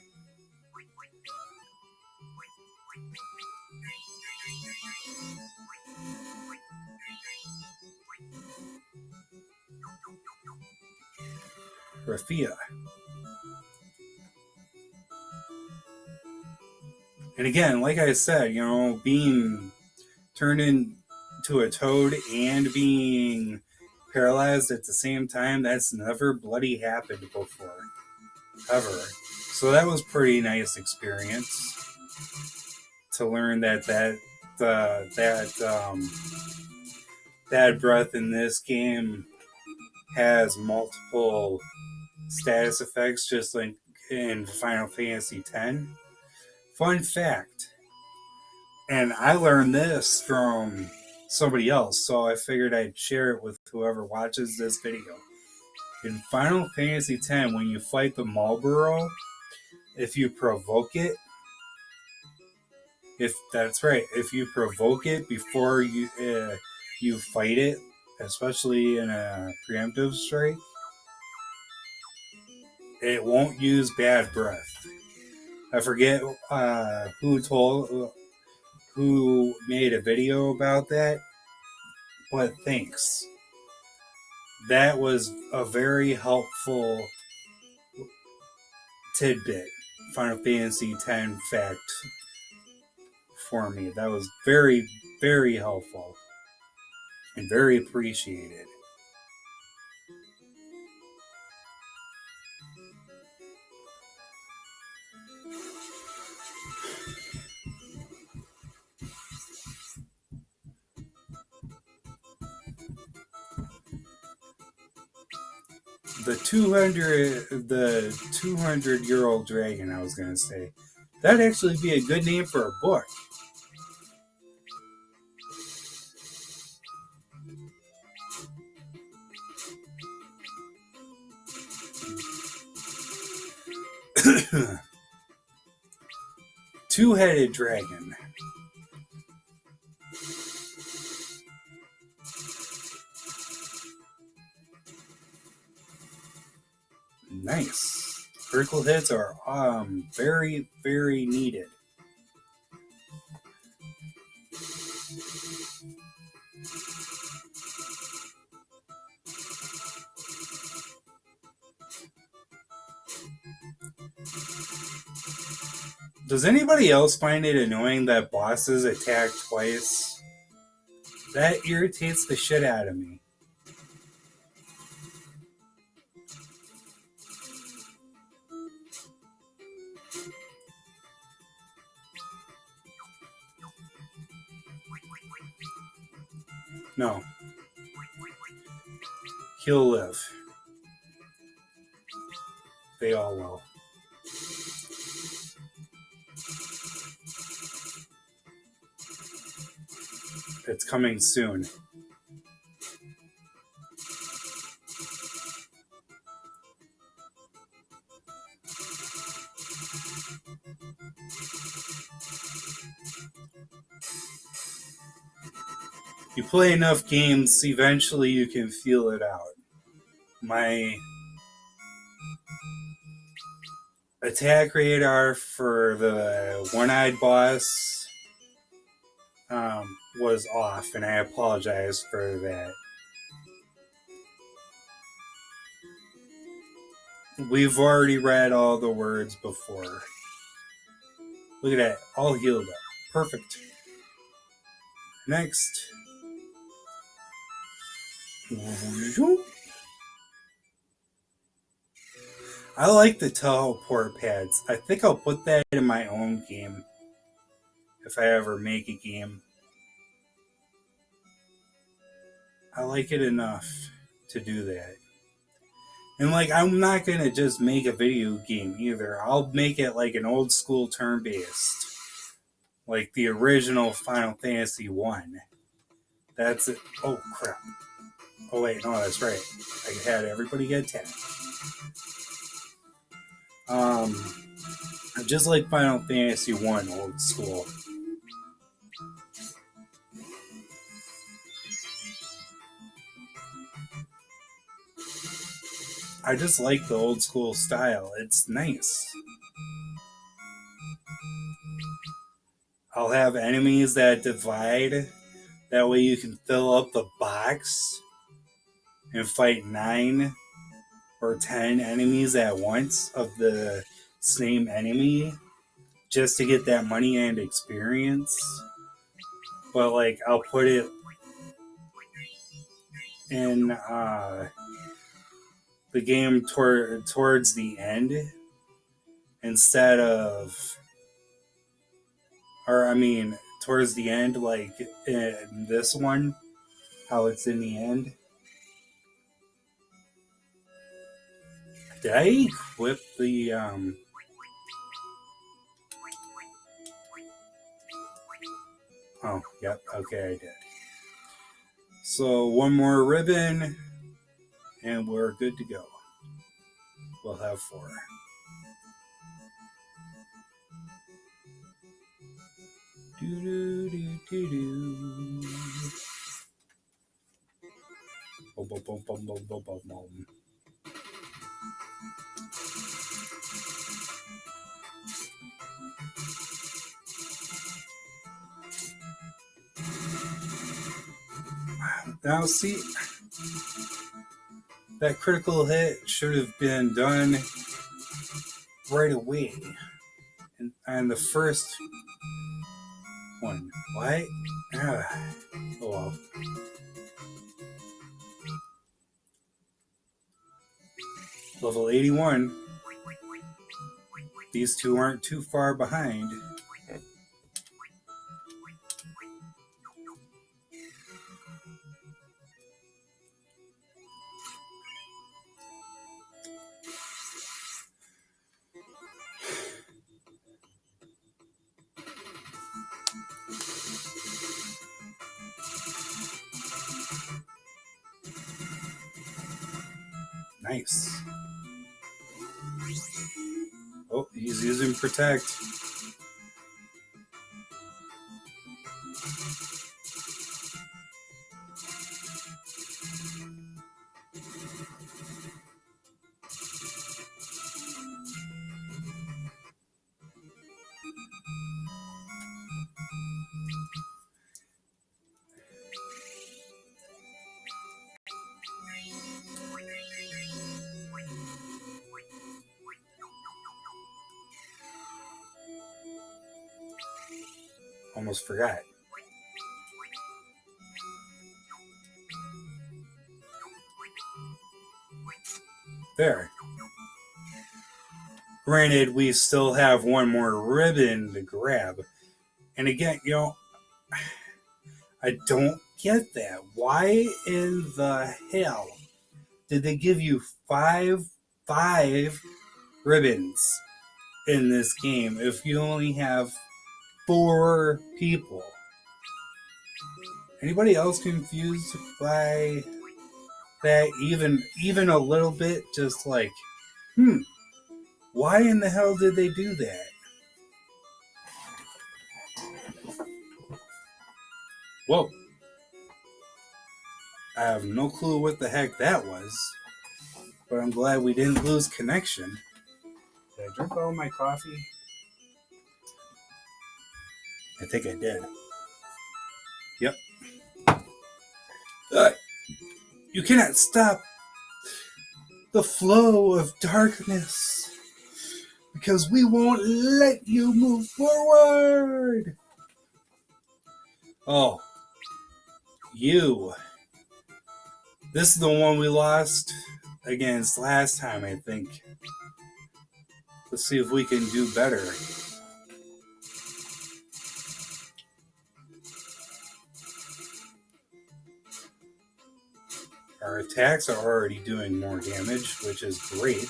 Rafia. And again, like I said, being turned into a toad and being paralyzed at the same time, that's never bloody happened before. Ever. So that was pretty nice experience to learn that breath in this game has multiple status effects, just like in Final Fantasy X. Fun fact, and I learned this from somebody else, so I figured I'd share it with whoever watches this video. In Final Fantasy X, when you fight the Marlboro, if you provoke it, if you provoke it before you fight it, especially in a preemptive strike, it won't use bad breath. I forget who made a video about that, but thanks. That was a very helpful tidbit, Final Fantasy X fact for me. That was very, very helpful and very appreciated. The 200-year-old dragon, I was gonna say. That'd actually be a good name for a book. Two-headed dragon. Nice. Critical hits are very, very needed. Does anybody else find it annoying that bosses attack twice? That irritates the shit out of me. No. He'll live. They all will. It's coming soon. You play enough games, eventually you can feel it out. My attack radar for the one-eyed boss was off, and I apologize for that. We've already read all the words before. Look at that, all healed up. Perfect. Next. I like the teleport pads. I think I'll put that in my own game. If I ever make a game. I like it enough to do that. And like, I'm not gonna just make a video game either. I'll make it like an old school turn-based. Like the original Final Fantasy 1. That's it. Oh crap. Oh wait, no, that's right. I had everybody get attacked. Just like Final Fantasy 1 old school. I just like the old school style. It's nice. I'll have enemies that divide. That way you can fill up the box and fight 9 or 10 enemies at once of the same enemy just to get that money and experience. But like, I'll put it in the game towards the end instead of, or I mean, towards the end, like in this one, how it's in the end. Did I equip the Oh, yep, okay, I did. So one more ribbon and we're good to go. We'll have 4. Do-do-do-do-do. Boom, boom, boom, boom, boom, boom, boom, boom. Now see, that critical hit should have been done right away. And the first one. What? Oh well. Level 81. These two aren't too far behind. Nice. Oh, he's using protect. Almost forgot. There. Granted, we still have one more ribbon to grab. And again, I don't get that. Why in the hell did they give you five ribbons in this game if you only have 4 people? Anybody else confused by that even a little bit? Just like, why in the hell did they do that? Whoa. I have no clue what the heck that was, but I'm glad we didn't lose connection. Did I drink all my coffee? I think I did. Yep. You cannot stop the flow of darkness because we won't let you move forward. Oh, you. This is the one we lost against last time, I think. Let's see if we can do better. Our attacks are already doing more damage, which is great.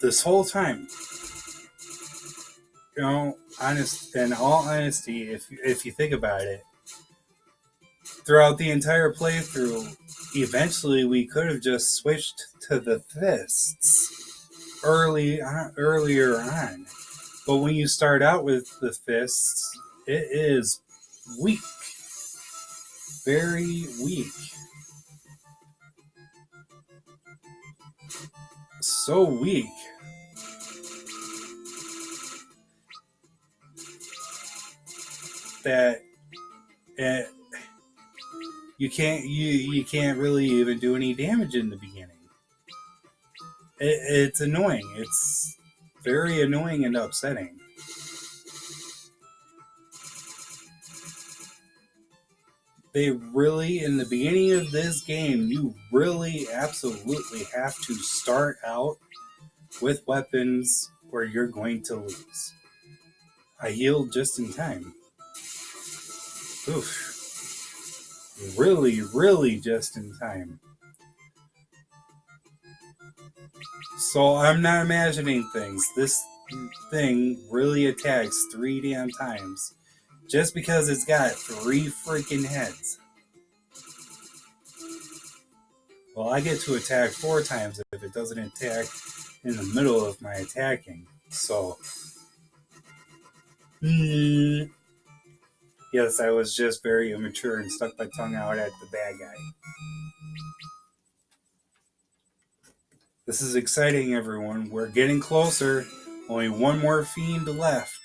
This whole time, in all honesty, if you think about it, throughout the entire playthrough, eventually we could have just switched to the fists earlier on. But when you start out with the fists, it is weak. Very weak. So weak that you can't really even do any damage in the beginning. It's annoying. It's very annoying and upsetting. They really, in the beginning of this game, you really absolutely have to start out with weapons or you're going to lose. I healed just in time. Oof. Really, really just in time. So I'm not imagining things. This thing really attacks 3 damn times. Just because it's got 3 freaking heads. Well, I get to attack 4 times if it doesn't attack in the middle of my attacking. So, yes, I was just very immature and stuck my tongue out at the bad guy. This is exciting, everyone. We're getting closer. Only 1 more fiend left.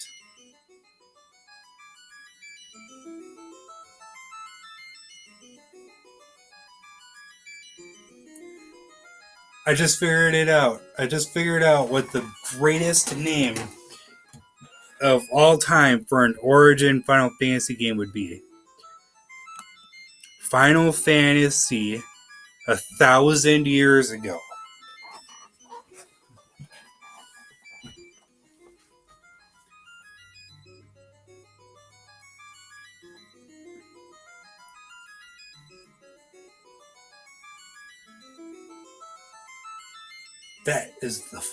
I just figured it out. I just figured out what the greatest name of all time for an Origin Final Fantasy game would be. Final Fantasy 1,000 years ago. That is the void.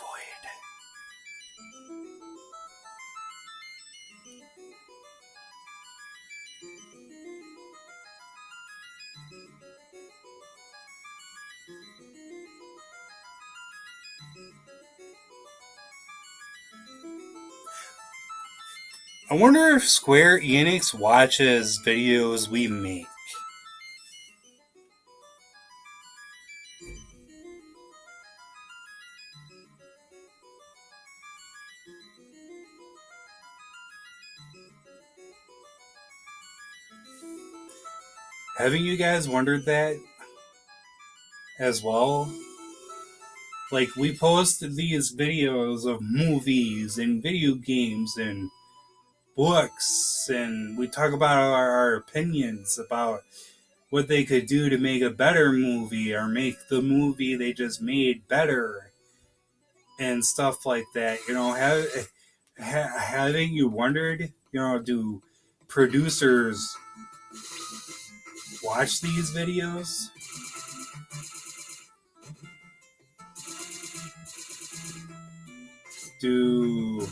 I wonder if Square Enix watches videos we make. Haven't you guys wondered that as well? Like, we post these videos of movies and video games and books, and we talk about our opinions about what they could do to make a better movie or make the movie they just made better and stuff like that. You know, haven't you wondered do producers watch these videos? Do,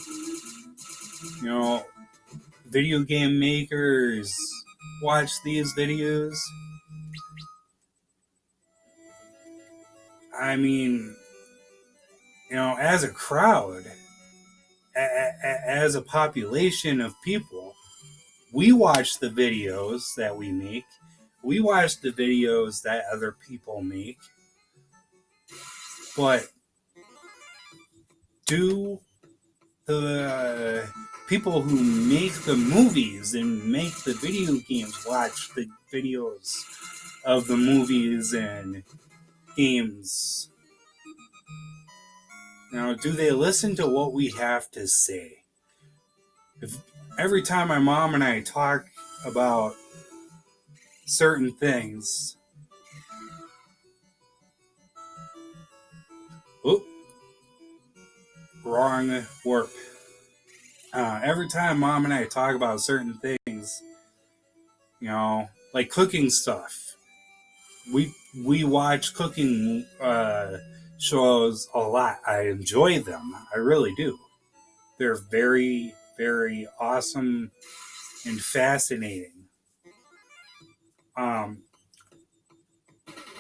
video game makers watch these videos? I mean, as a crowd, as a population of people, we watch the videos that we make. We watch the videos that other people make. But do the people who make the movies and make the video games watch the videos of the movies and games? Now, do they listen to what we have to say? If every time my mom and I talk about certain things, wrong work. Every time mom and I talk about certain things, like cooking stuff, we watch cooking shows a lot. I enjoy them. I really do. They're very, very awesome and fascinating. Or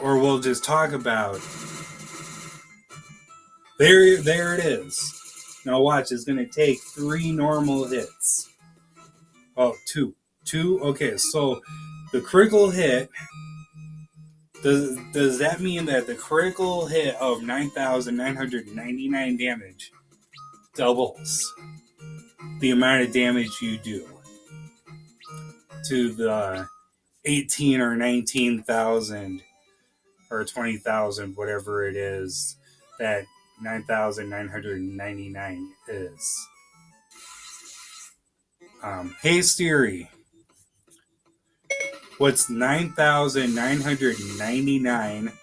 we'll just talk about, there it is. Now watch, it's going to take 3 normal hits. Oh, 2. 2? Okay, so the critical hit, does that mean that the critical hit of 9,999 damage doubles the amount of damage you do to the 18 or 19,000 or 20,000, whatever it is, that 9,999 is? Hey Siri, what's 9,999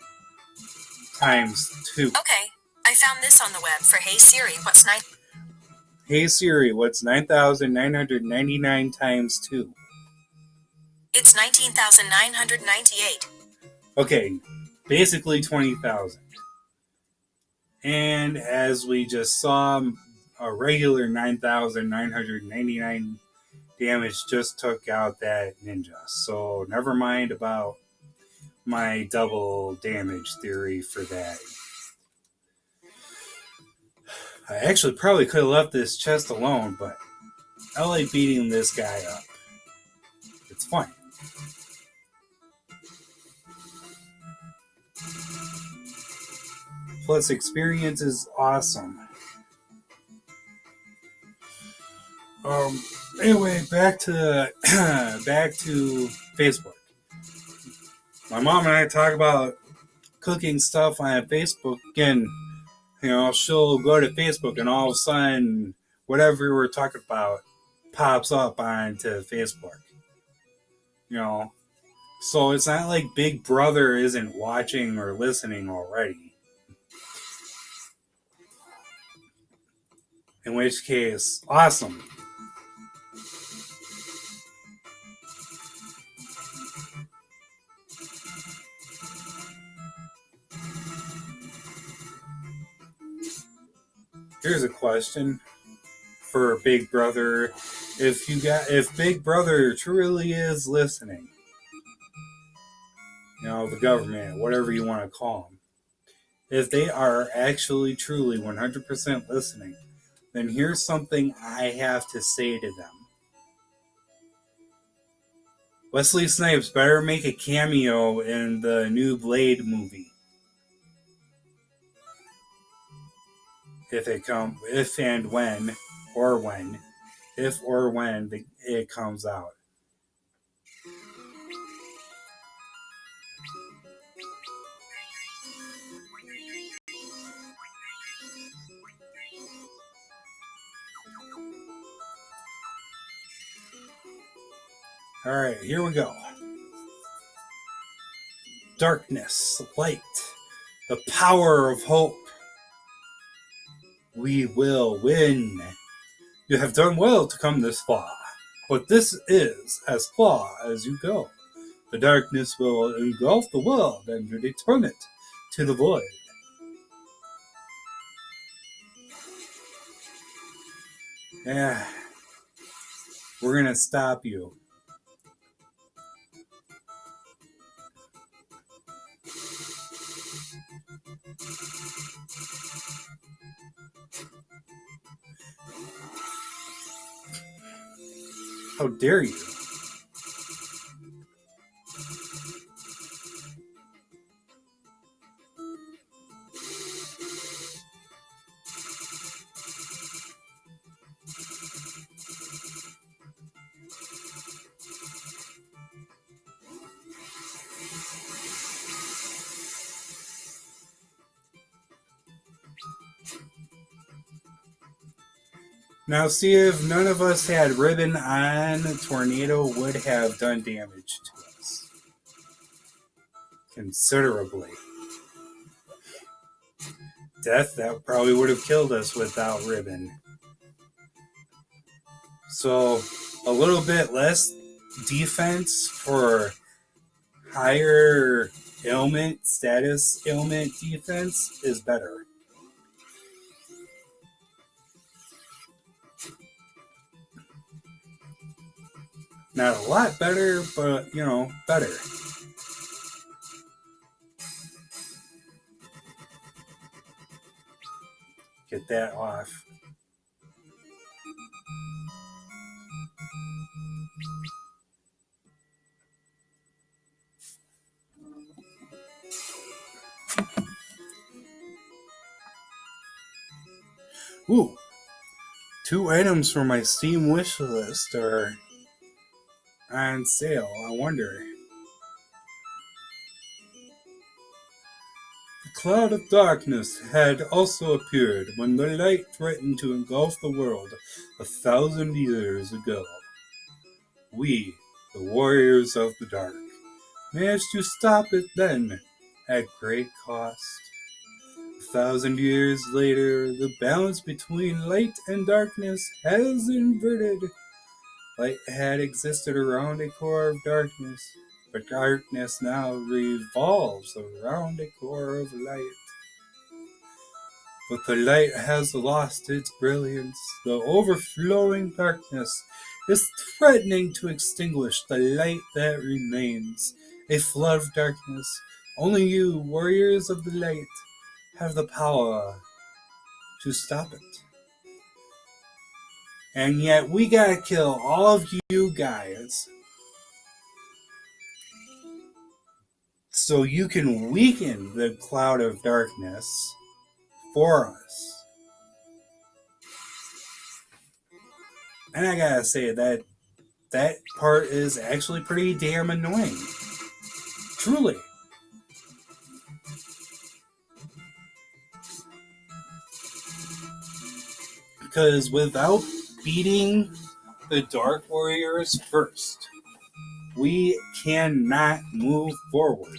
times 2? Okay, I found this on the web for Hey Siri, Hey Siri, what's 9,999 times 2? It's 19,998. Okay, basically 20,000. And as we just saw, a regular 9,999 damage just took out that ninja. So never mind about my double damage theory for that. I actually probably could have left this chest alone, but I like beating this guy up. It's fun. Plus, experience is awesome. Anyway, back to Facebook. My mom and I talk about cooking stuff on Facebook, and she'll go to Facebook, and all of a sudden, whatever we're talking about pops up onto Facebook. So it's not like Big Brother isn't watching or listening already. In which case, awesome. Here's a question for Big Brother. If Big Brother truly is listening, the government, whatever you want to call them, if they are actually truly 100% listening, then here's something I have to say to them. Wesley Snipes better make a cameo in the new Blade movie. If and when it comes out. Alright, here we go. Darkness, light, the power of hope. We will win. You have done well to come this far. But this is as far as you go. The darkness will engulf the world and return it to the void. Yeah, we're gonna stop you. How dare you? Now, see, if none of us had ribbon on, the tornado would have done damage to us considerably. Death, that probably would have killed us without ribbon. So, a little bit less defense for higher ailment, status ailment defense is better. Not a lot better, but, better. Get that off. Ooh, 2 items from my Steam wish list are on sale. I wonder. The cloud of darkness had also appeared when the light threatened to engulf the world 1,000 years ago. We, the warriors of the dark, managed to stop it then, at great cost. 1,000 years later, the balance between light and darkness has inverted. Light had existed around a core of darkness, but darkness now revolves around a core of light. But the light has lost its brilliance. The overflowing darkness is threatening to extinguish the light that remains. A flood of darkness. Only you, warriors of the light, have the power to stop it. And yet we gotta kill all of you guys so you can weaken the cloud of darkness for us. And I gotta say that part is actually pretty damn annoying. Truly. Because without beating the Dark Warriors first, we cannot move forward.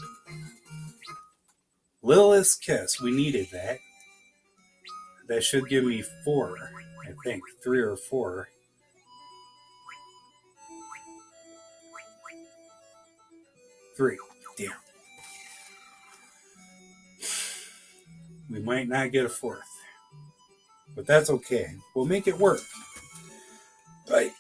Lilith's Kiss, we needed that. That should give me 4, I think. 3 or 4. 3. Damn. We might not get a 4th. But that's okay. We'll make it work. Right.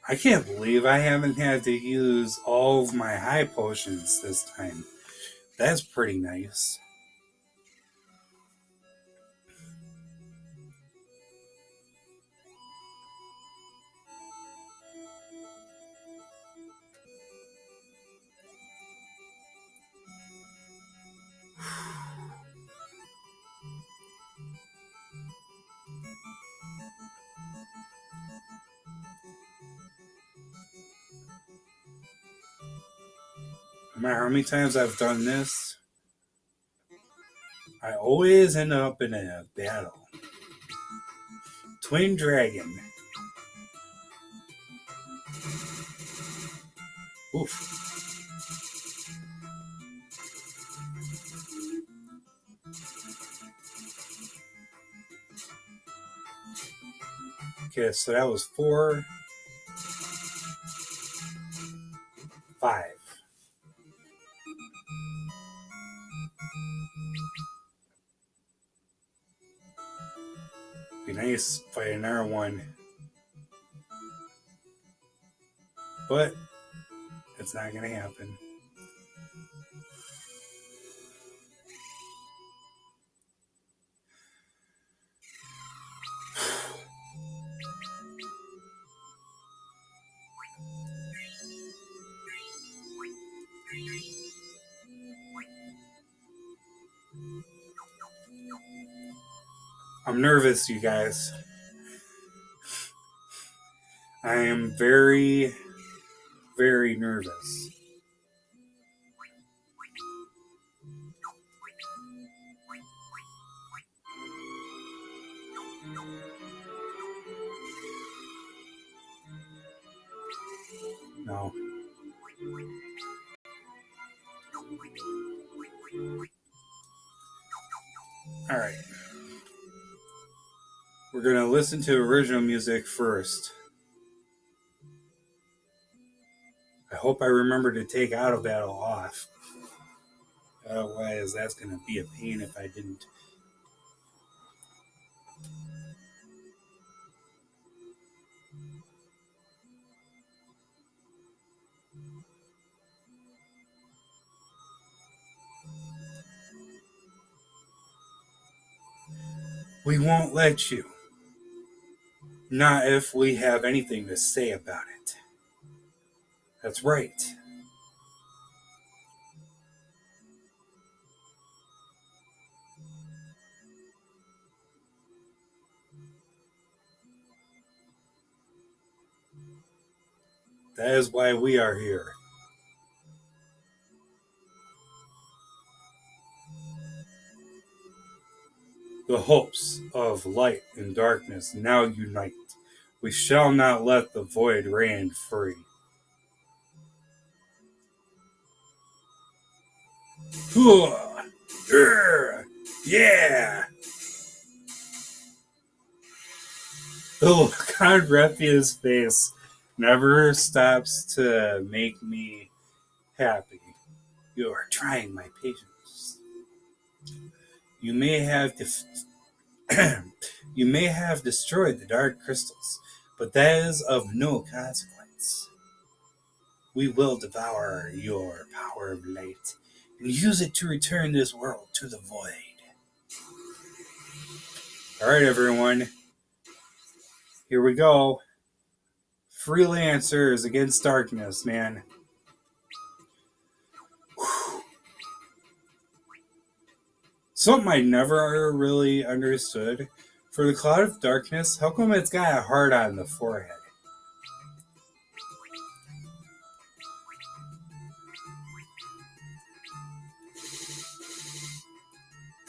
I can't believe I haven't had to use all of my high potions this time. That's pretty nice. No matter how many times I've done this, I always end up in a battle. Twin Dragon. Oof. Okay, so that was 4, 5. Be nice if I had another one. But it's not going to happen. I'm nervous, you guys. I am very, very nervous. No. All right. We're going to listen to original music first. I hope I remember to take Auto Battle off. Otherwise, that's going to be a pain if I didn't. We won't let you. Not if we have anything to say about it. That's right. That is why we are here. The hopes of light and darkness now unite. We shall not let the void reign free. Yeah! The look on Refia's face never stops to make me happy. You are trying my patience. You may have you may have destroyed the dark crystals, but that is of no consequence. We will devour your power of light and use it to return this world to the void. Alright, everyone. Here we go. Freelancers against darkness, man. Whew. Something I never really understood. For the cloud of darkness, how come it's got a heart on the forehead?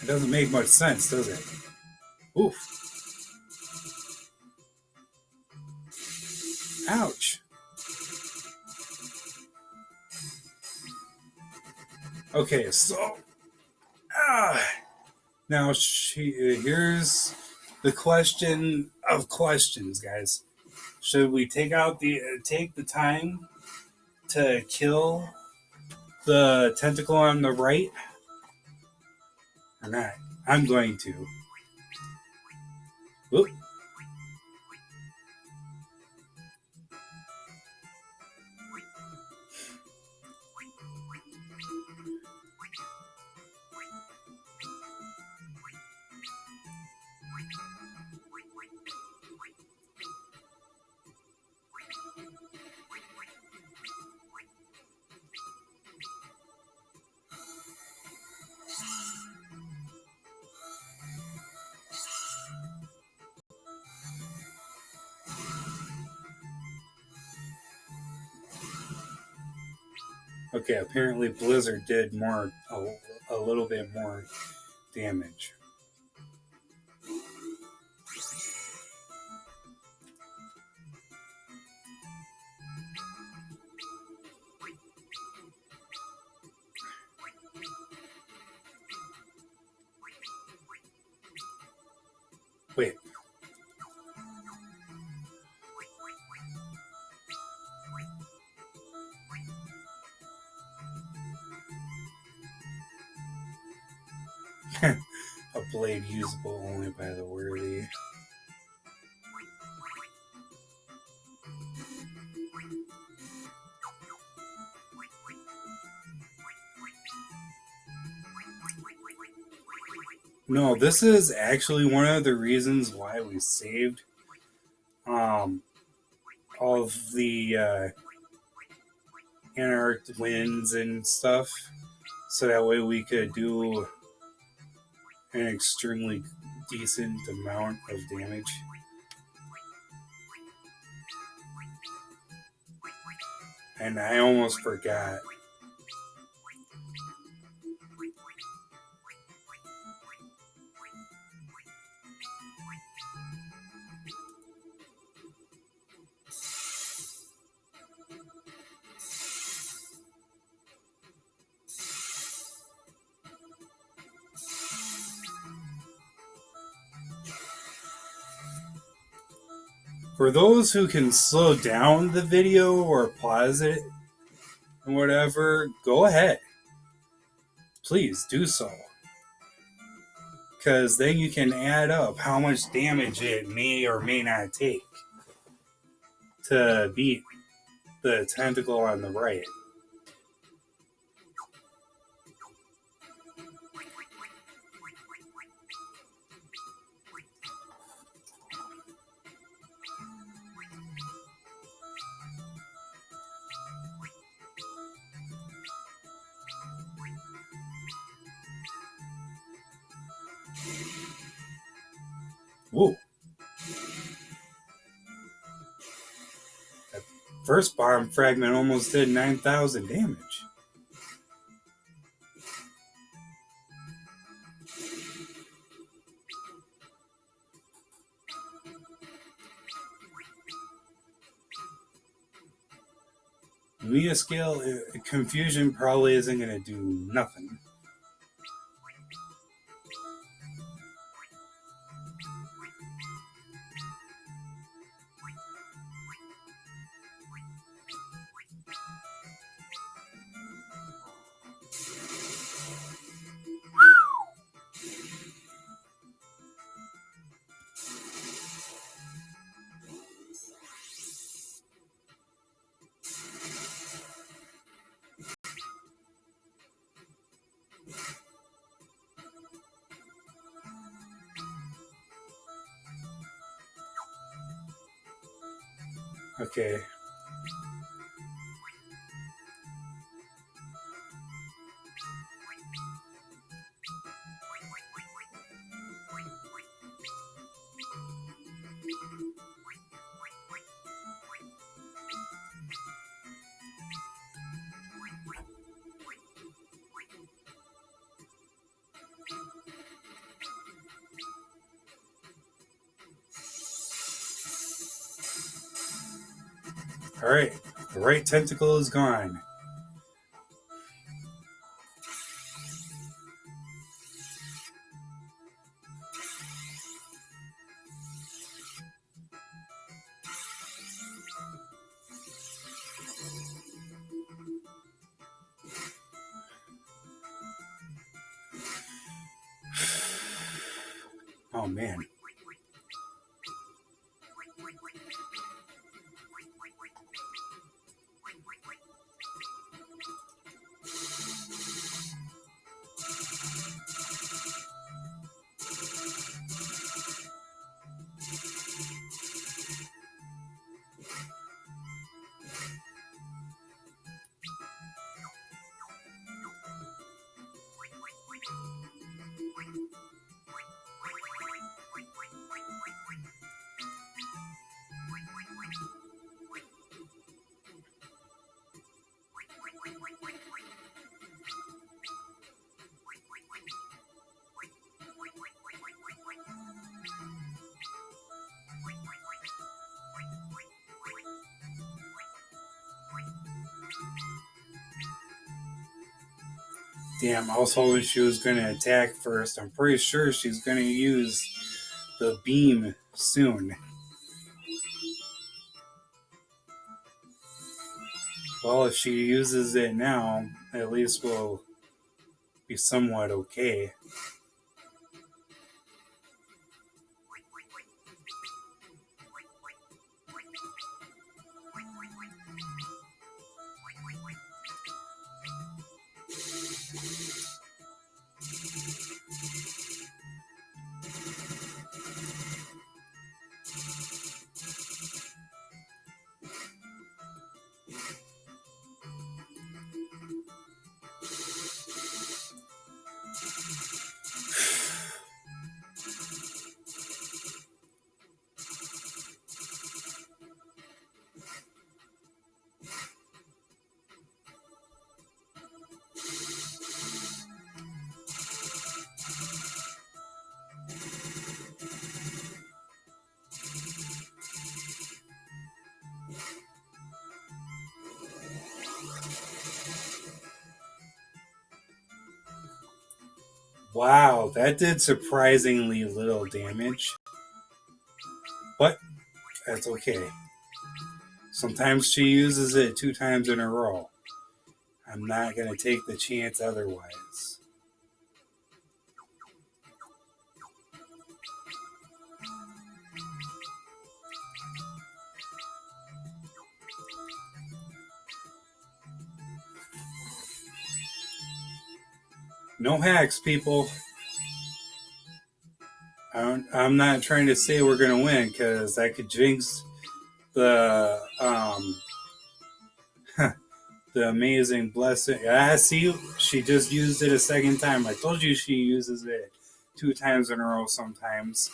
It doesn't make much sense, does it? Oof. Ouch. Okay, so now here's the question of questions, guys. Should we take the time to kill the tentacle on the right or not? I'm going to. Whoop. Okay, apparently Blizzard did a little bit more damage. Wait. A blade usable only by the worthy. No, this is actually one of the reasons why we saved all of the Anarch wins and stuff, so that way we could do an extremely decent amount of damage. And I almost forgot. For those who can slow down the video or pause it and whatever, go ahead. Please do so. Because then you can add up how much damage it may or may not take to beat the tentacle on the right. Whoa. That first bomb fragment almost did 9,000 damage. Media scale confusion probably isn't going to do nothing. Okay. Alright, the right tentacle is gone. Oh man. Damn, I was hoping she was going to attack first. I'm pretty sure she's going to use the beam soon. Well, if she uses it now, at least we'll be somewhat okay. Wow, that did surprisingly little damage. But that's okay. Sometimes she uses it 2 times in a row. I'm not going to take the chance otherwise. No hacks, people. I'm not trying to say we're going to win because that could jinx the the amazing blessing. See, she just used it a second time. I told you she uses it 2 times in a row sometimes,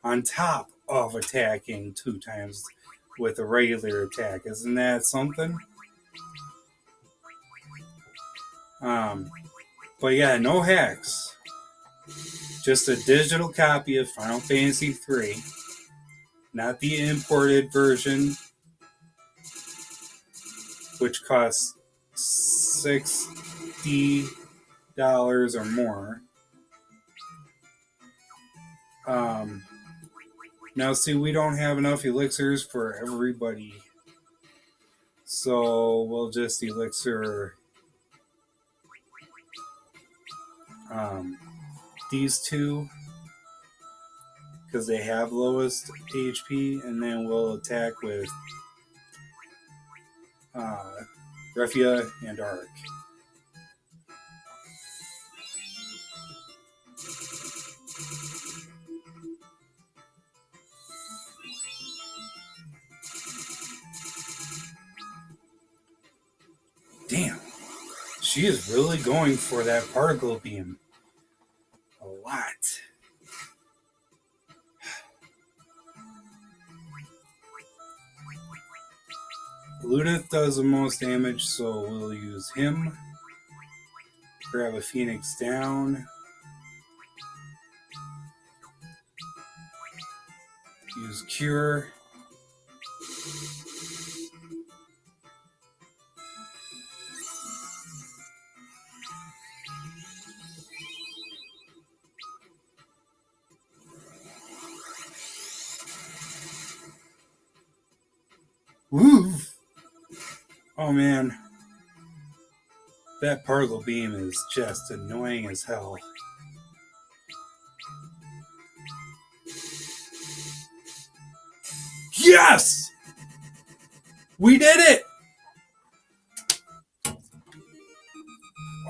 on top of attacking 2 times with a regular attack. Isn't that something? But yeah, no hacks. Just a digital copy of Final Fantasy III, not the imported version, which costs $60 or more. Now, see, we don't have enough elixirs for everybody, so we'll just elixir these two because they have lowest HP, and then we'll attack with Refia and Arc. Damn, she is really going for that particle beam a lot. Ludith does the most damage, so we'll use him. Grab a Phoenix down. Use Cure. Woo! Oh man. That particle beam is just annoying as hell. Yes! We did it!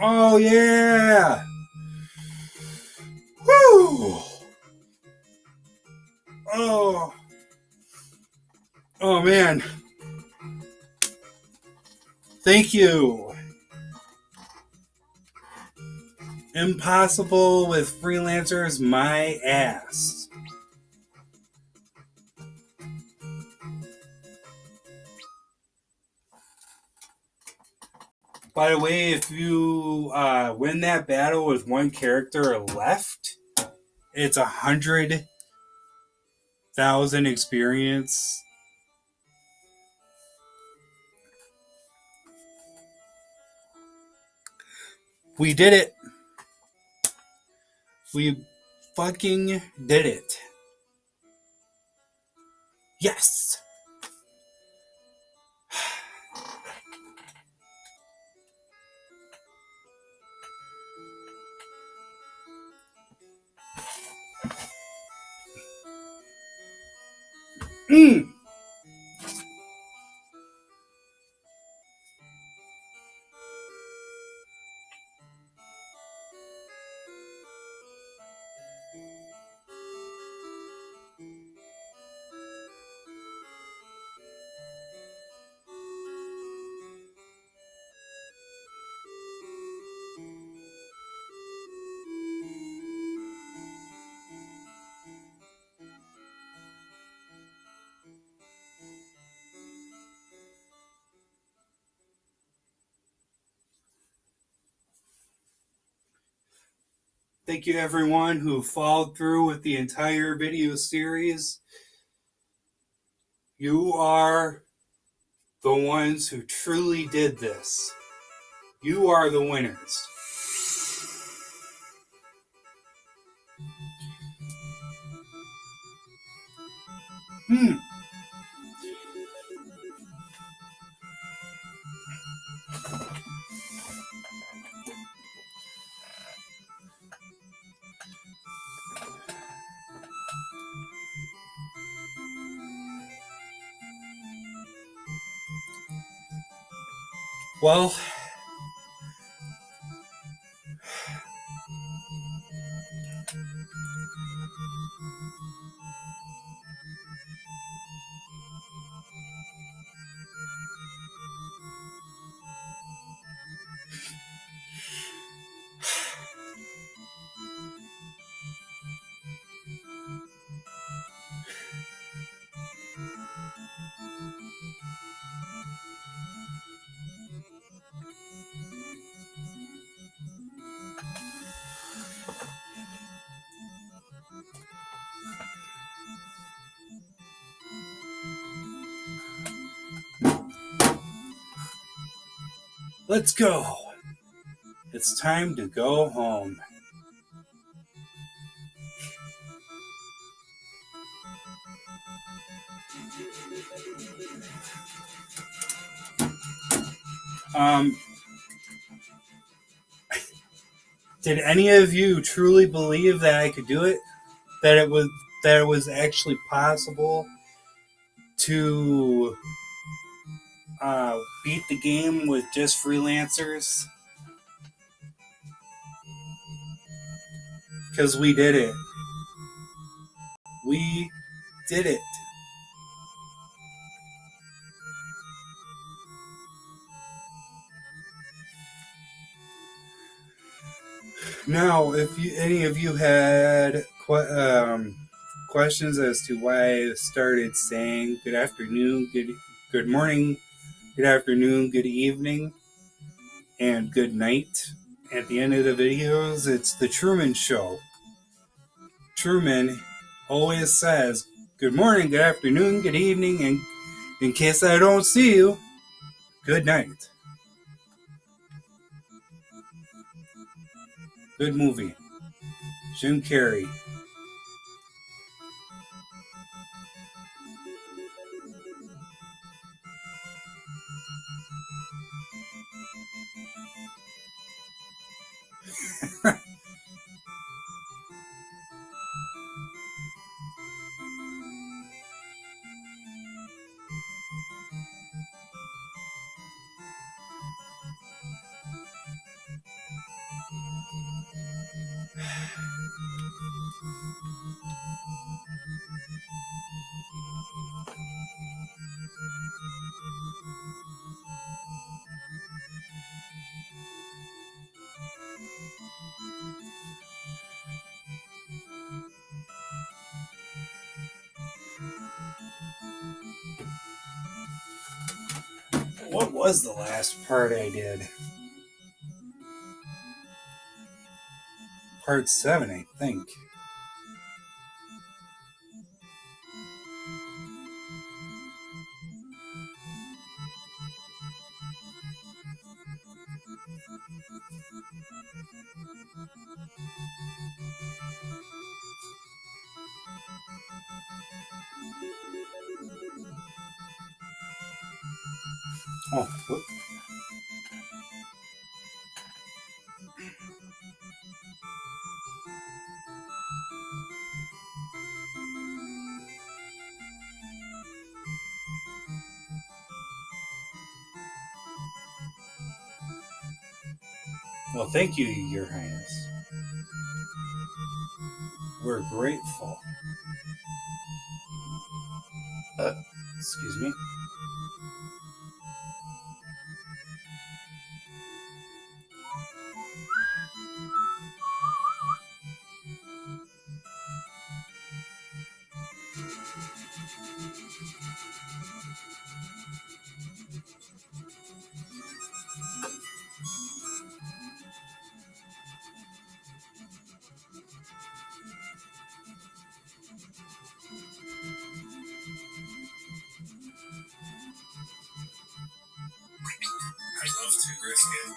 Oh yeah! Woo! Oh. Oh man. Thank you. Impossible with freelancers, my ass. By the way, if you win that battle with one character left, it's 100,000 experience. We did it. We fucking did it. Yes! Mm. Thank you everyone who followed through with the entire video series. You are the ones who truly did this. You are the winners. Hmm. Well, let's go. It's time to go home. Um, did any of you truly believe that I could do it? That it was actually possible to beat the game with just freelancers? Because we did it. We did it. Now, if any of you had questions as to why I started saying good afternoon, good morning, good afternoon, good evening, and good night at the end of the videos, it's the Truman Show. Truman always says good morning, good afternoon, good evening, and in case I don't see you, good night. Good movie. Jim Carrey. What was the last part I did? Part 7, I think. Oh, whoop. Well, thank you, Your Highness. We're grateful. Excuse me. I'd love to brisket.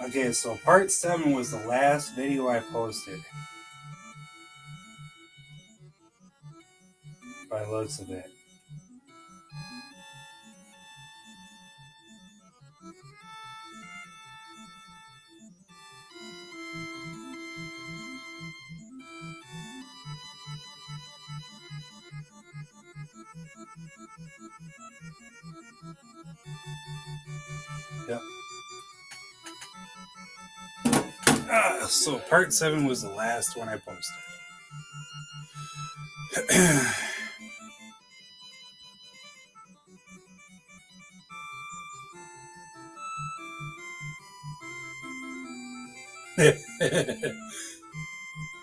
Okay, so part 7 was the last video I posted. By the looks of it. Yep. So part 7 was the last one I posted.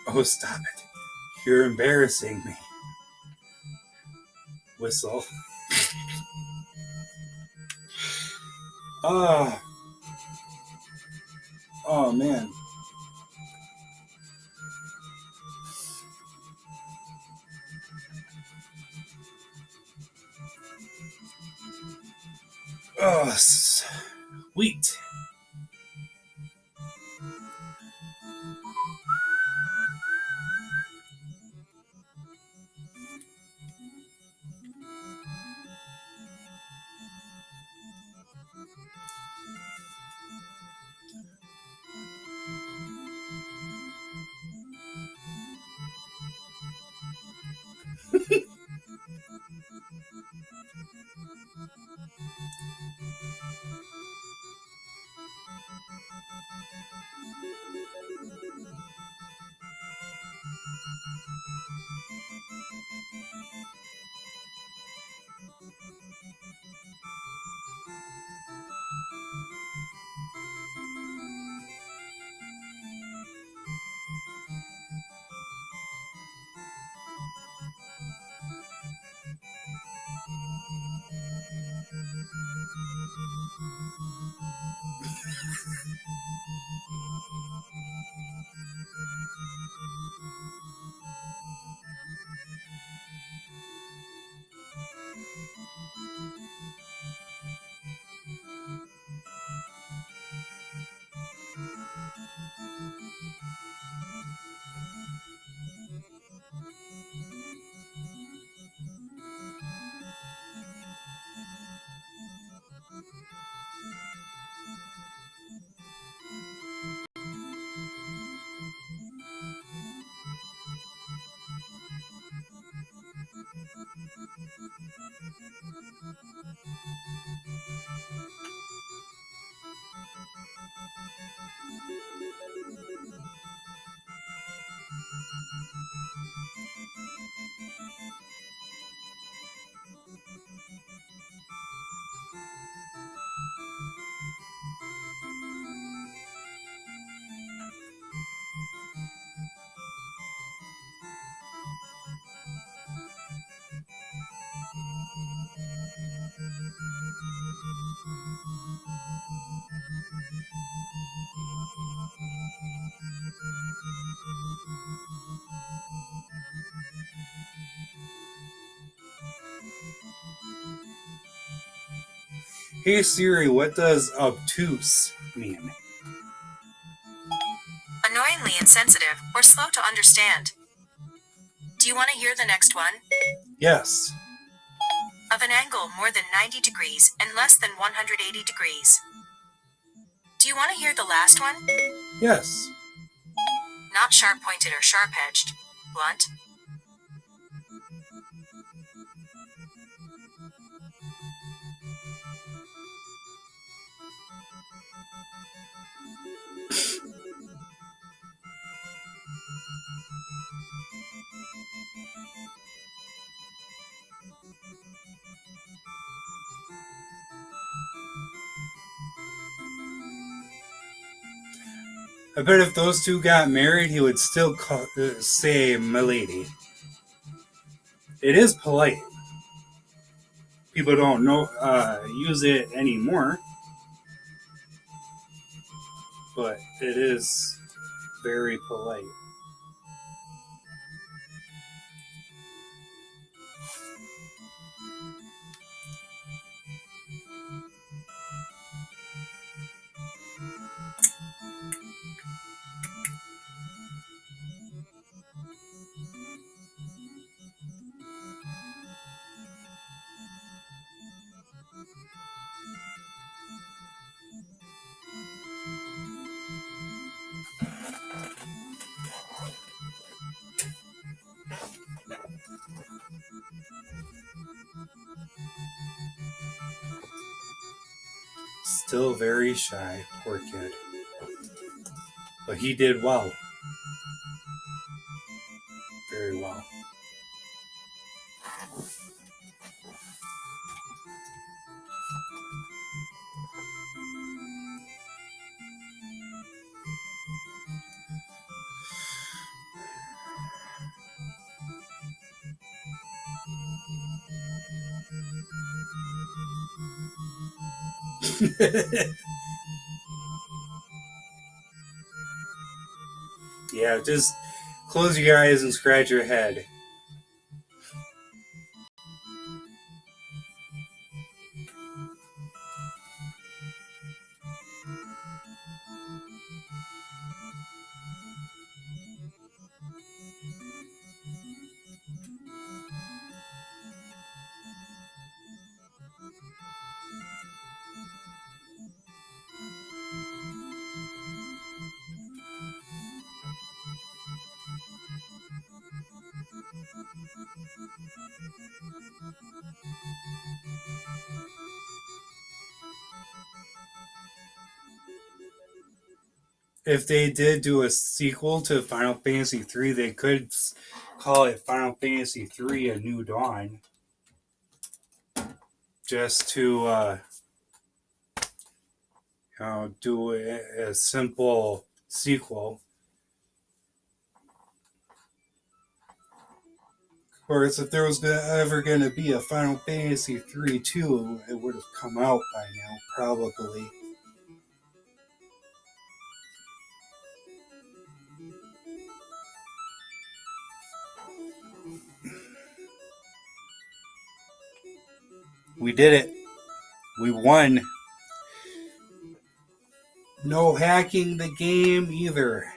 Oh, stop it. You're embarrassing me. Whistle. Oh. Oh, man. Oh, sweet. Hey Siri, what does obtuse mean? Annoyingly insensitive or slow to understand. Do you want to hear the next one? Yes. Of an angle more than 90 degrees and less than 180 degrees. Do you want to hear the last one? Yes. Not sharp-pointed or sharp-edged. Blunt. I bet if those two got married, he would still say "milady." It is polite. People don't use it anymore, but it is very polite. Still very shy, poor kid. But he did well. Very well. Yeah, just close your eyes and scratch your head. If they did do a sequel to Final Fantasy III, they could call it Final Fantasy III: A New Dawn, just to do a simple sequel. Of course, if there was ever going to be a Final Fantasy III 2, it would have come out by now, probably. We did it. We won. No hacking the game either.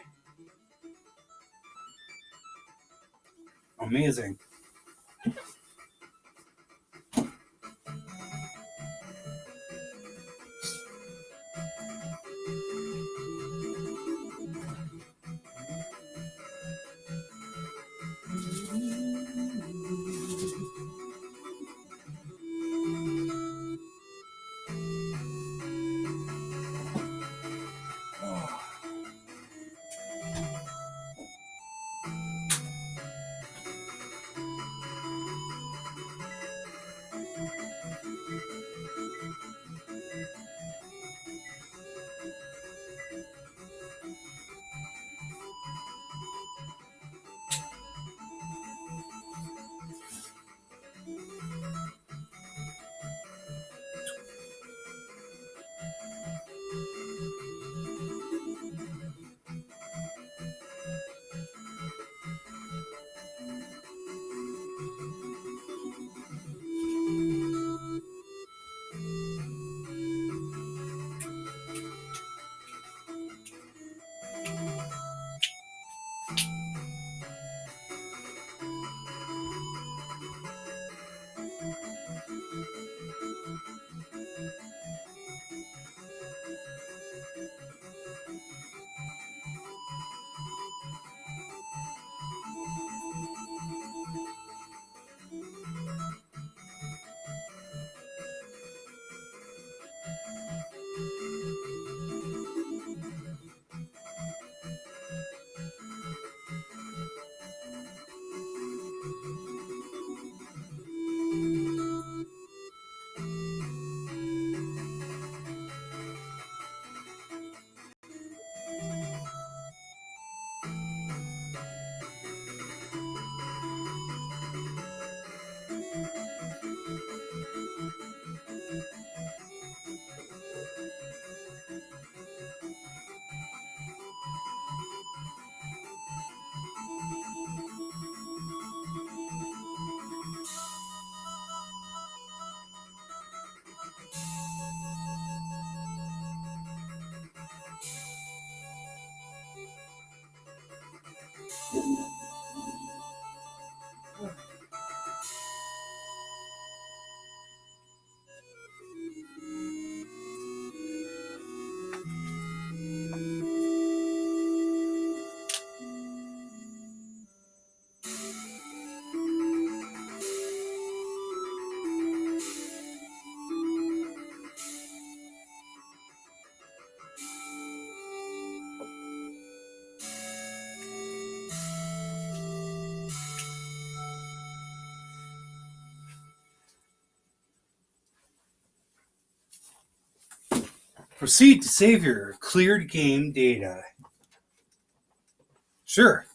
Amazing. Proceed to save your cleared game data. Sure.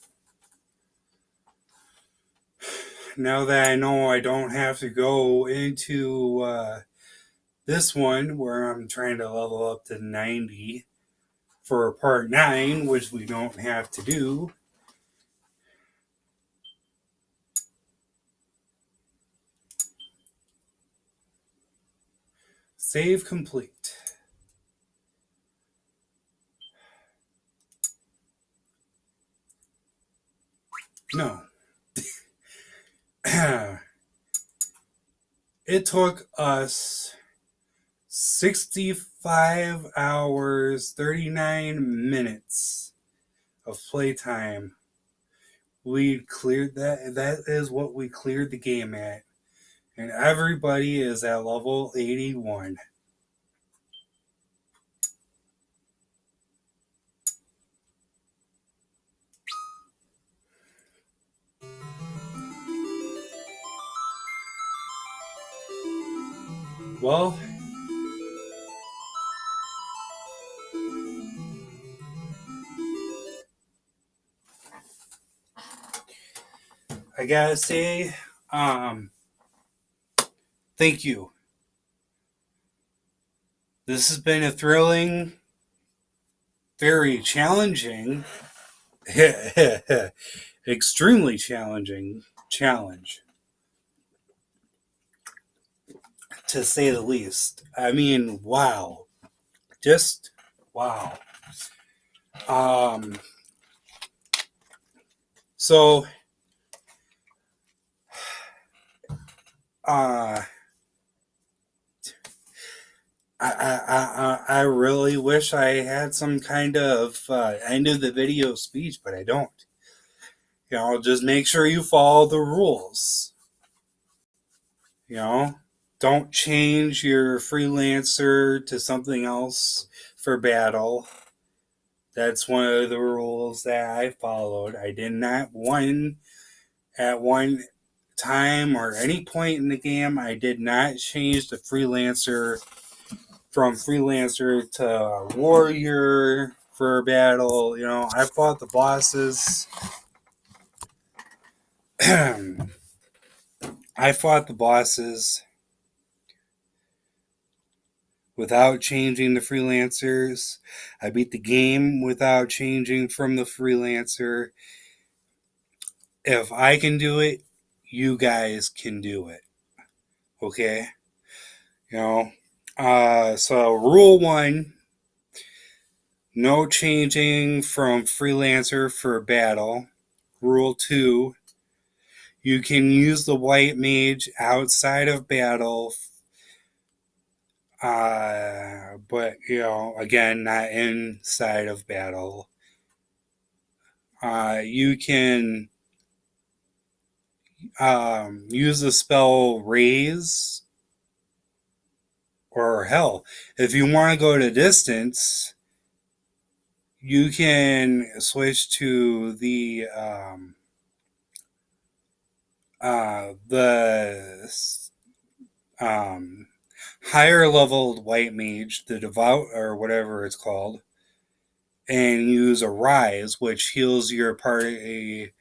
Now that I know I don't have to go into this one where I'm trying to level up to 90 for part 9, which we don't have to do. Save complete. No. It took us 65 hours, 39 minutes of playtime. We cleared that. That is what we cleared the game at. And everybody is at level 81. Well, I gotta say, thank you. This has been a thrilling, very challenging, extremely challenging challenge, to say the least. I mean, wow. Just wow. So, I really wish I had some kind of end of the video speech, but I don't. You know, just make sure you follow the rules. You know, don't change your freelancer to something else for battle. That's one of the rules that I followed. I did not at one time or any point in the game, I did not change the freelancer from freelancer to warrior for battle. You know, I fought the bosses. I fought the bosses without changing the freelancers. I beat the game without changing from the freelancer. If I can do it, you guys can do it. Okay? You know? So rule 1, no changing from freelancer for battle. Rule 2, you can use the white mage outside of battle, but, you know, again, not inside of battle. You can use the spell raise, or hell, if you want to go to distance, you can switch to the higher leveled white mage, the devout or whatever it's called, and use a rise, which heals your party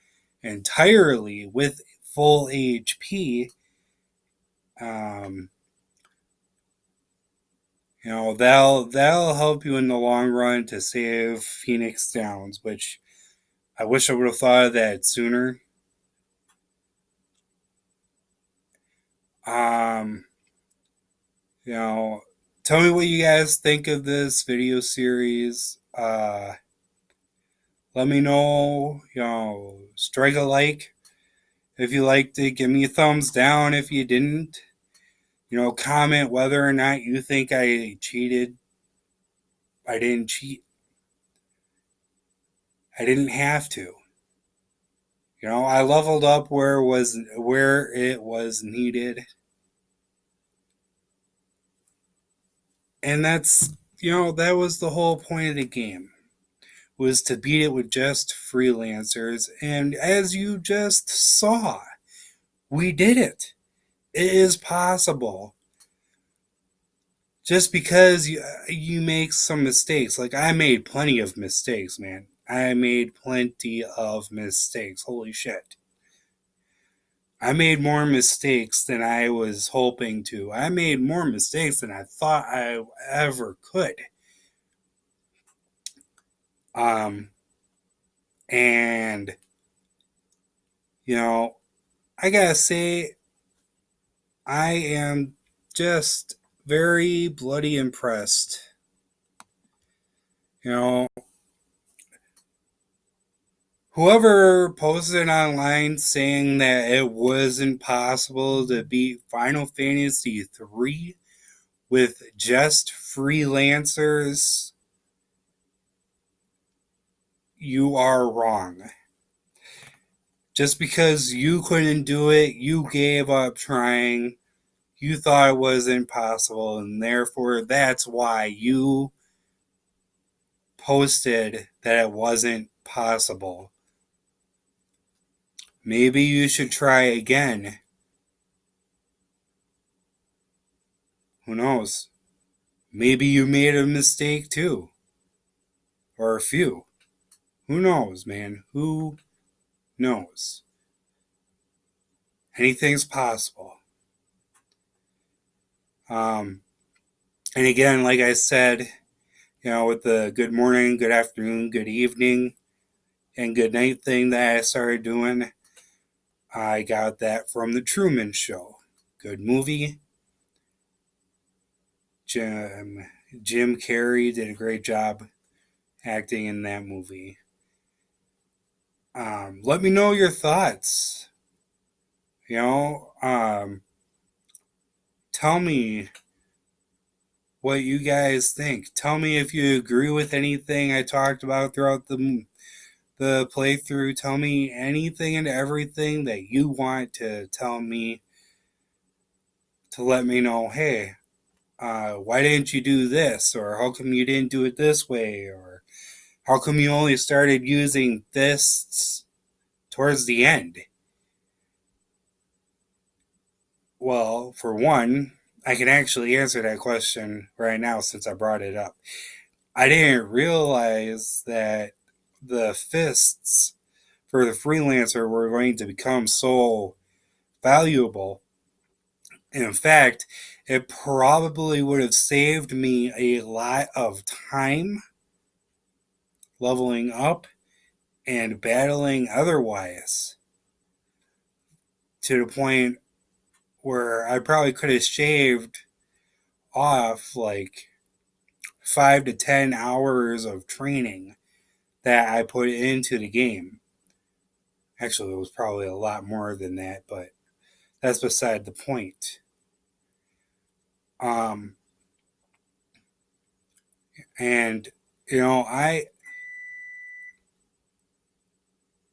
entirely with full HP. You know, that'll help you in the long run to save Phoenix Downs, which I wish I would have thought of that sooner. You know, tell me what you guys think of this video series. Let me know. You know, strike a like if you liked it. Give me a thumbs down if you didn't. You know, comment whether or not you think I cheated. I didn't cheat. I didn't have to. You know, I leveled up where it was needed. And that's, you know, that was the whole point of the game, was to beat it with just freelancers. And as you just saw, we did it. It is possible. just because you make some mistakes, like I made plenty of mistakes, man. I made plenty of mistakes. Holy shit. I made more mistakes than I was hoping to. I made more mistakes than I thought I ever could. Um, and, you know, I gotta say, I am just very bloody impressed. You know, whoever posted online saying that it wasn't possible to beat Final Fantasy III with just freelancers, you are wrong. Just because you couldn't do it, you gave up trying, you thought it was impossible, and therefore that's why you posted that it wasn't possible. Maybe you should try again. Who knows? Maybe you made a mistake too. Or a few. Who knows, man? Who knows? Anything's possible. Um, and again, like I said, with the good morning, good afternoon, good evening, and good night thing that I started doing, I got that from The Truman Show. Good movie. Jim Carrey did a great job acting in that movie. Let me know your thoughts. Tell me what you guys think. Tell me if you agree with anything I talked about throughout the playthrough. Tell me anything and everything that you want to tell me to let me know, hey, why didn't you do this? Or how come you didn't do it this way? Or how come you only started using this towards the end? Well, for one, I can actually answer that question right now since I brought it up. I didn't realize that the fists for the freelancer were going to become so valuable. In fact, it probably would have saved me a lot of time leveling up and battling otherwise, to the point where I probably could have shaved off like 5 to 10 hours of training that I put into the game. Actually, it was probably a lot more than that, but that's beside the point. Um, and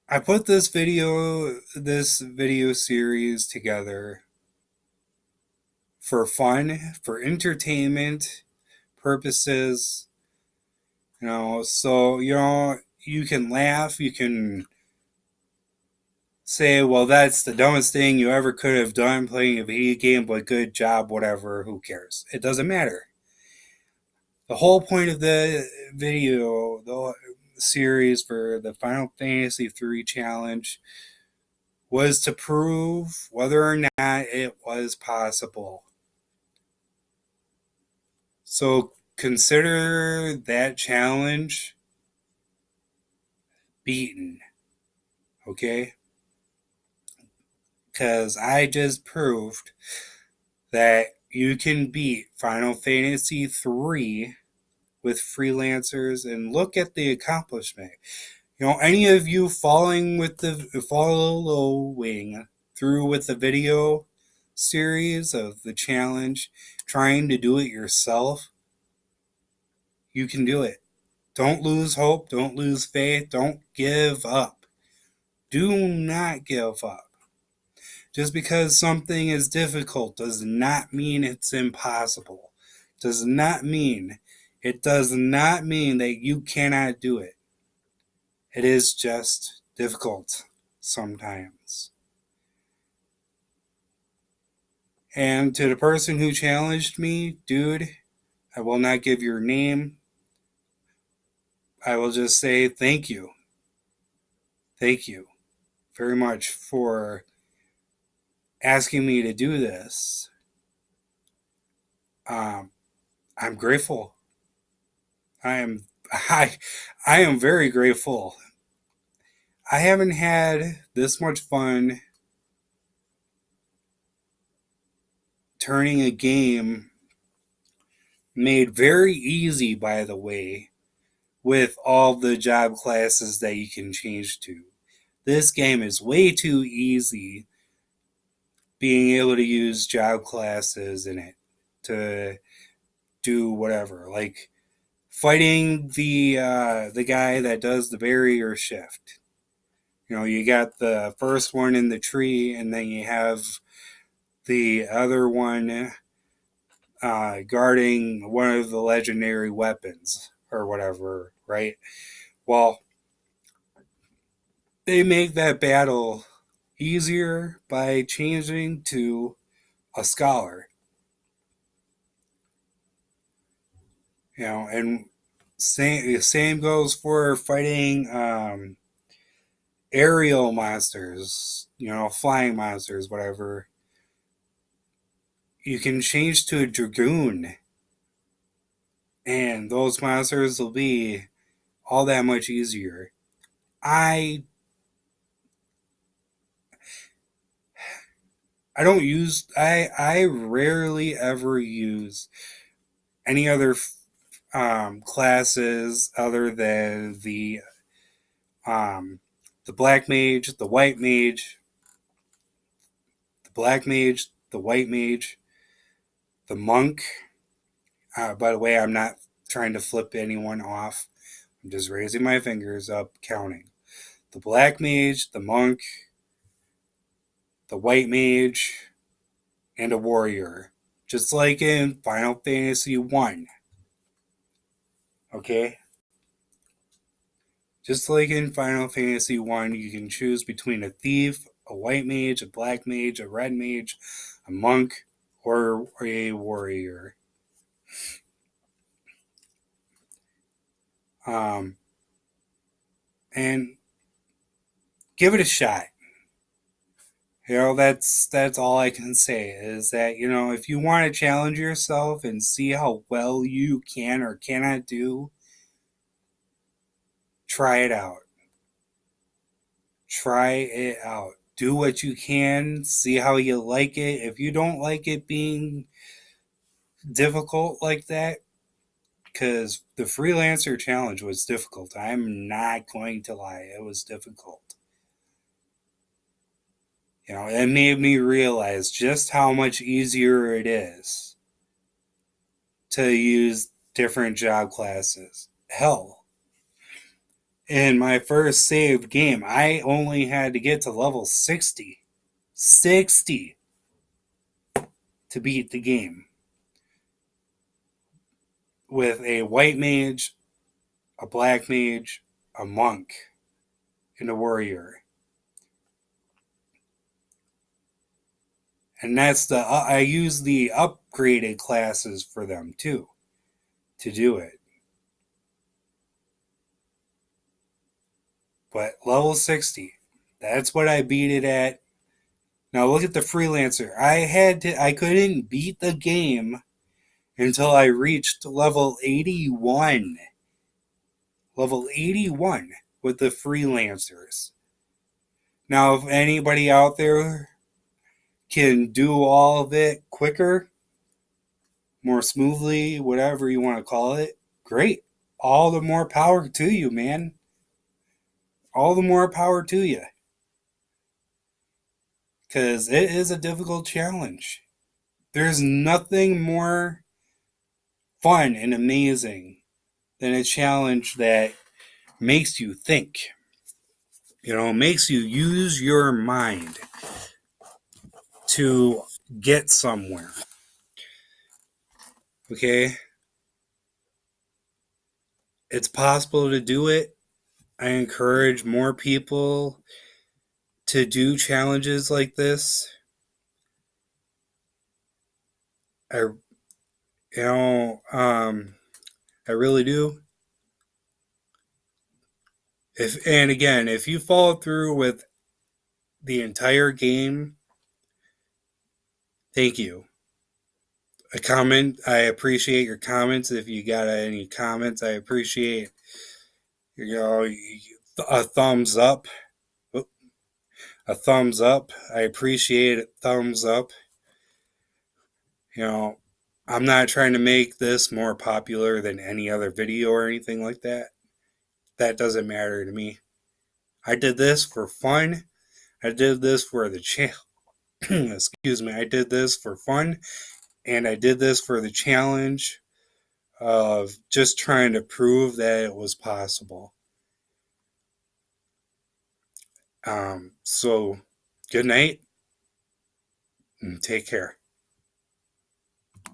I put this video series together for fun, for entertainment purposes. So you can laugh, you can say, well, that's the dumbest thing you ever could have done playing a video game, but good job, whatever, who cares? It doesn't matter. The whole point of the video, the series for the Final Fantasy III challenge, was to prove whether or not it was possible. So consider that challenge beaten, okay? Because I just proved that you can beat Final Fantasy III with freelancers, and look at the accomplishment. Any of you following through with the video series of the challenge, trying to do it yourself, you can do it. Don't lose hope. Don't lose faith. Don't give up. Do not give up. Just because something is difficult does not mean it's impossible. It does not mean that you cannot do it. It is just difficult sometimes. And to the person who challenged me, dude, I will not give your name. I will just say thank you. Thank you very much for asking me to do this. Um, I'm grateful. I am I I am very grateful. I haven't had this much fun turning a game made very easy, by the way, with all the job classes that you can change to. This game is way too easy being able to use job classes in it to do whatever. Like fighting the guy that does the barrier shift. You know, you got the first one in the tree, and then you have the other one guarding one of the legendary weapons or whatever, right? Well, they make that battle easier by changing to a scholar. You know, and same goes for fighting aerial monsters, you know, flying monsters, whatever. You can change to a dragoon, and those monsters will be all that much easier. I I rarely ever use any other classes other than um, the black mage, the white mage, the black mage, the white mage, the monk. By the way, I'm not trying to flip anyone off. I'm just raising my fingers up, counting. The black mage, the monk, the white mage, and a warrior. Just like in Final Fantasy 1. Okay? Just like in Final Fantasy 1, you can choose between a thief, a white mage, a black mage, a red mage, a monk, or a warrior. Um, and give it a shot. You know, that's all I can say is that, you know, if you want to challenge yourself and see how well you can or cannot do, try it out. Try it out. Do what you can, see how you like it. If you don't like it being difficult like that, because the freelancer challenge was difficult. I'm not going to lie, it was difficult. You know, it made me realize just how much easier it is to use different job classes. Hell, in my first saved game, I only had to get to level 60. 60 to beat the game with a white mage, a black mage, a monk, and a warrior. And that's I use the upgraded classes for them too to do it. But level 60, that's what I beat it at. Now look at the freelancer. I couldn't beat the game until I reached level 81. Level 81 with the freelancers. Now if anybody out there can do all of it quicker, more smoothly, whatever you want to call it, great. All the more power to you, man. All the more power to you. Because it is a difficult challenge. There's nothing more fun and amazing than a challenge that makes you think. You know, makes you use your mind to get somewhere. Okay? It's possible to do it. I encourage more people to do challenges like this. I You know, I really do. And again, if you follow through with the entire game, thank you. A comment, I appreciate your comments. If you got any comments, I appreciate, you know, a thumbs up. A thumbs up. I appreciate it. Thumbs up. You know, I'm not trying to make this more popular than any other video or anything like that. That doesn't matter to me. I did this for fun. I did this for the channel. Excuse me. I did this for fun, and I did this for the challenge of just trying to prove that it was possible. So, good night and take care.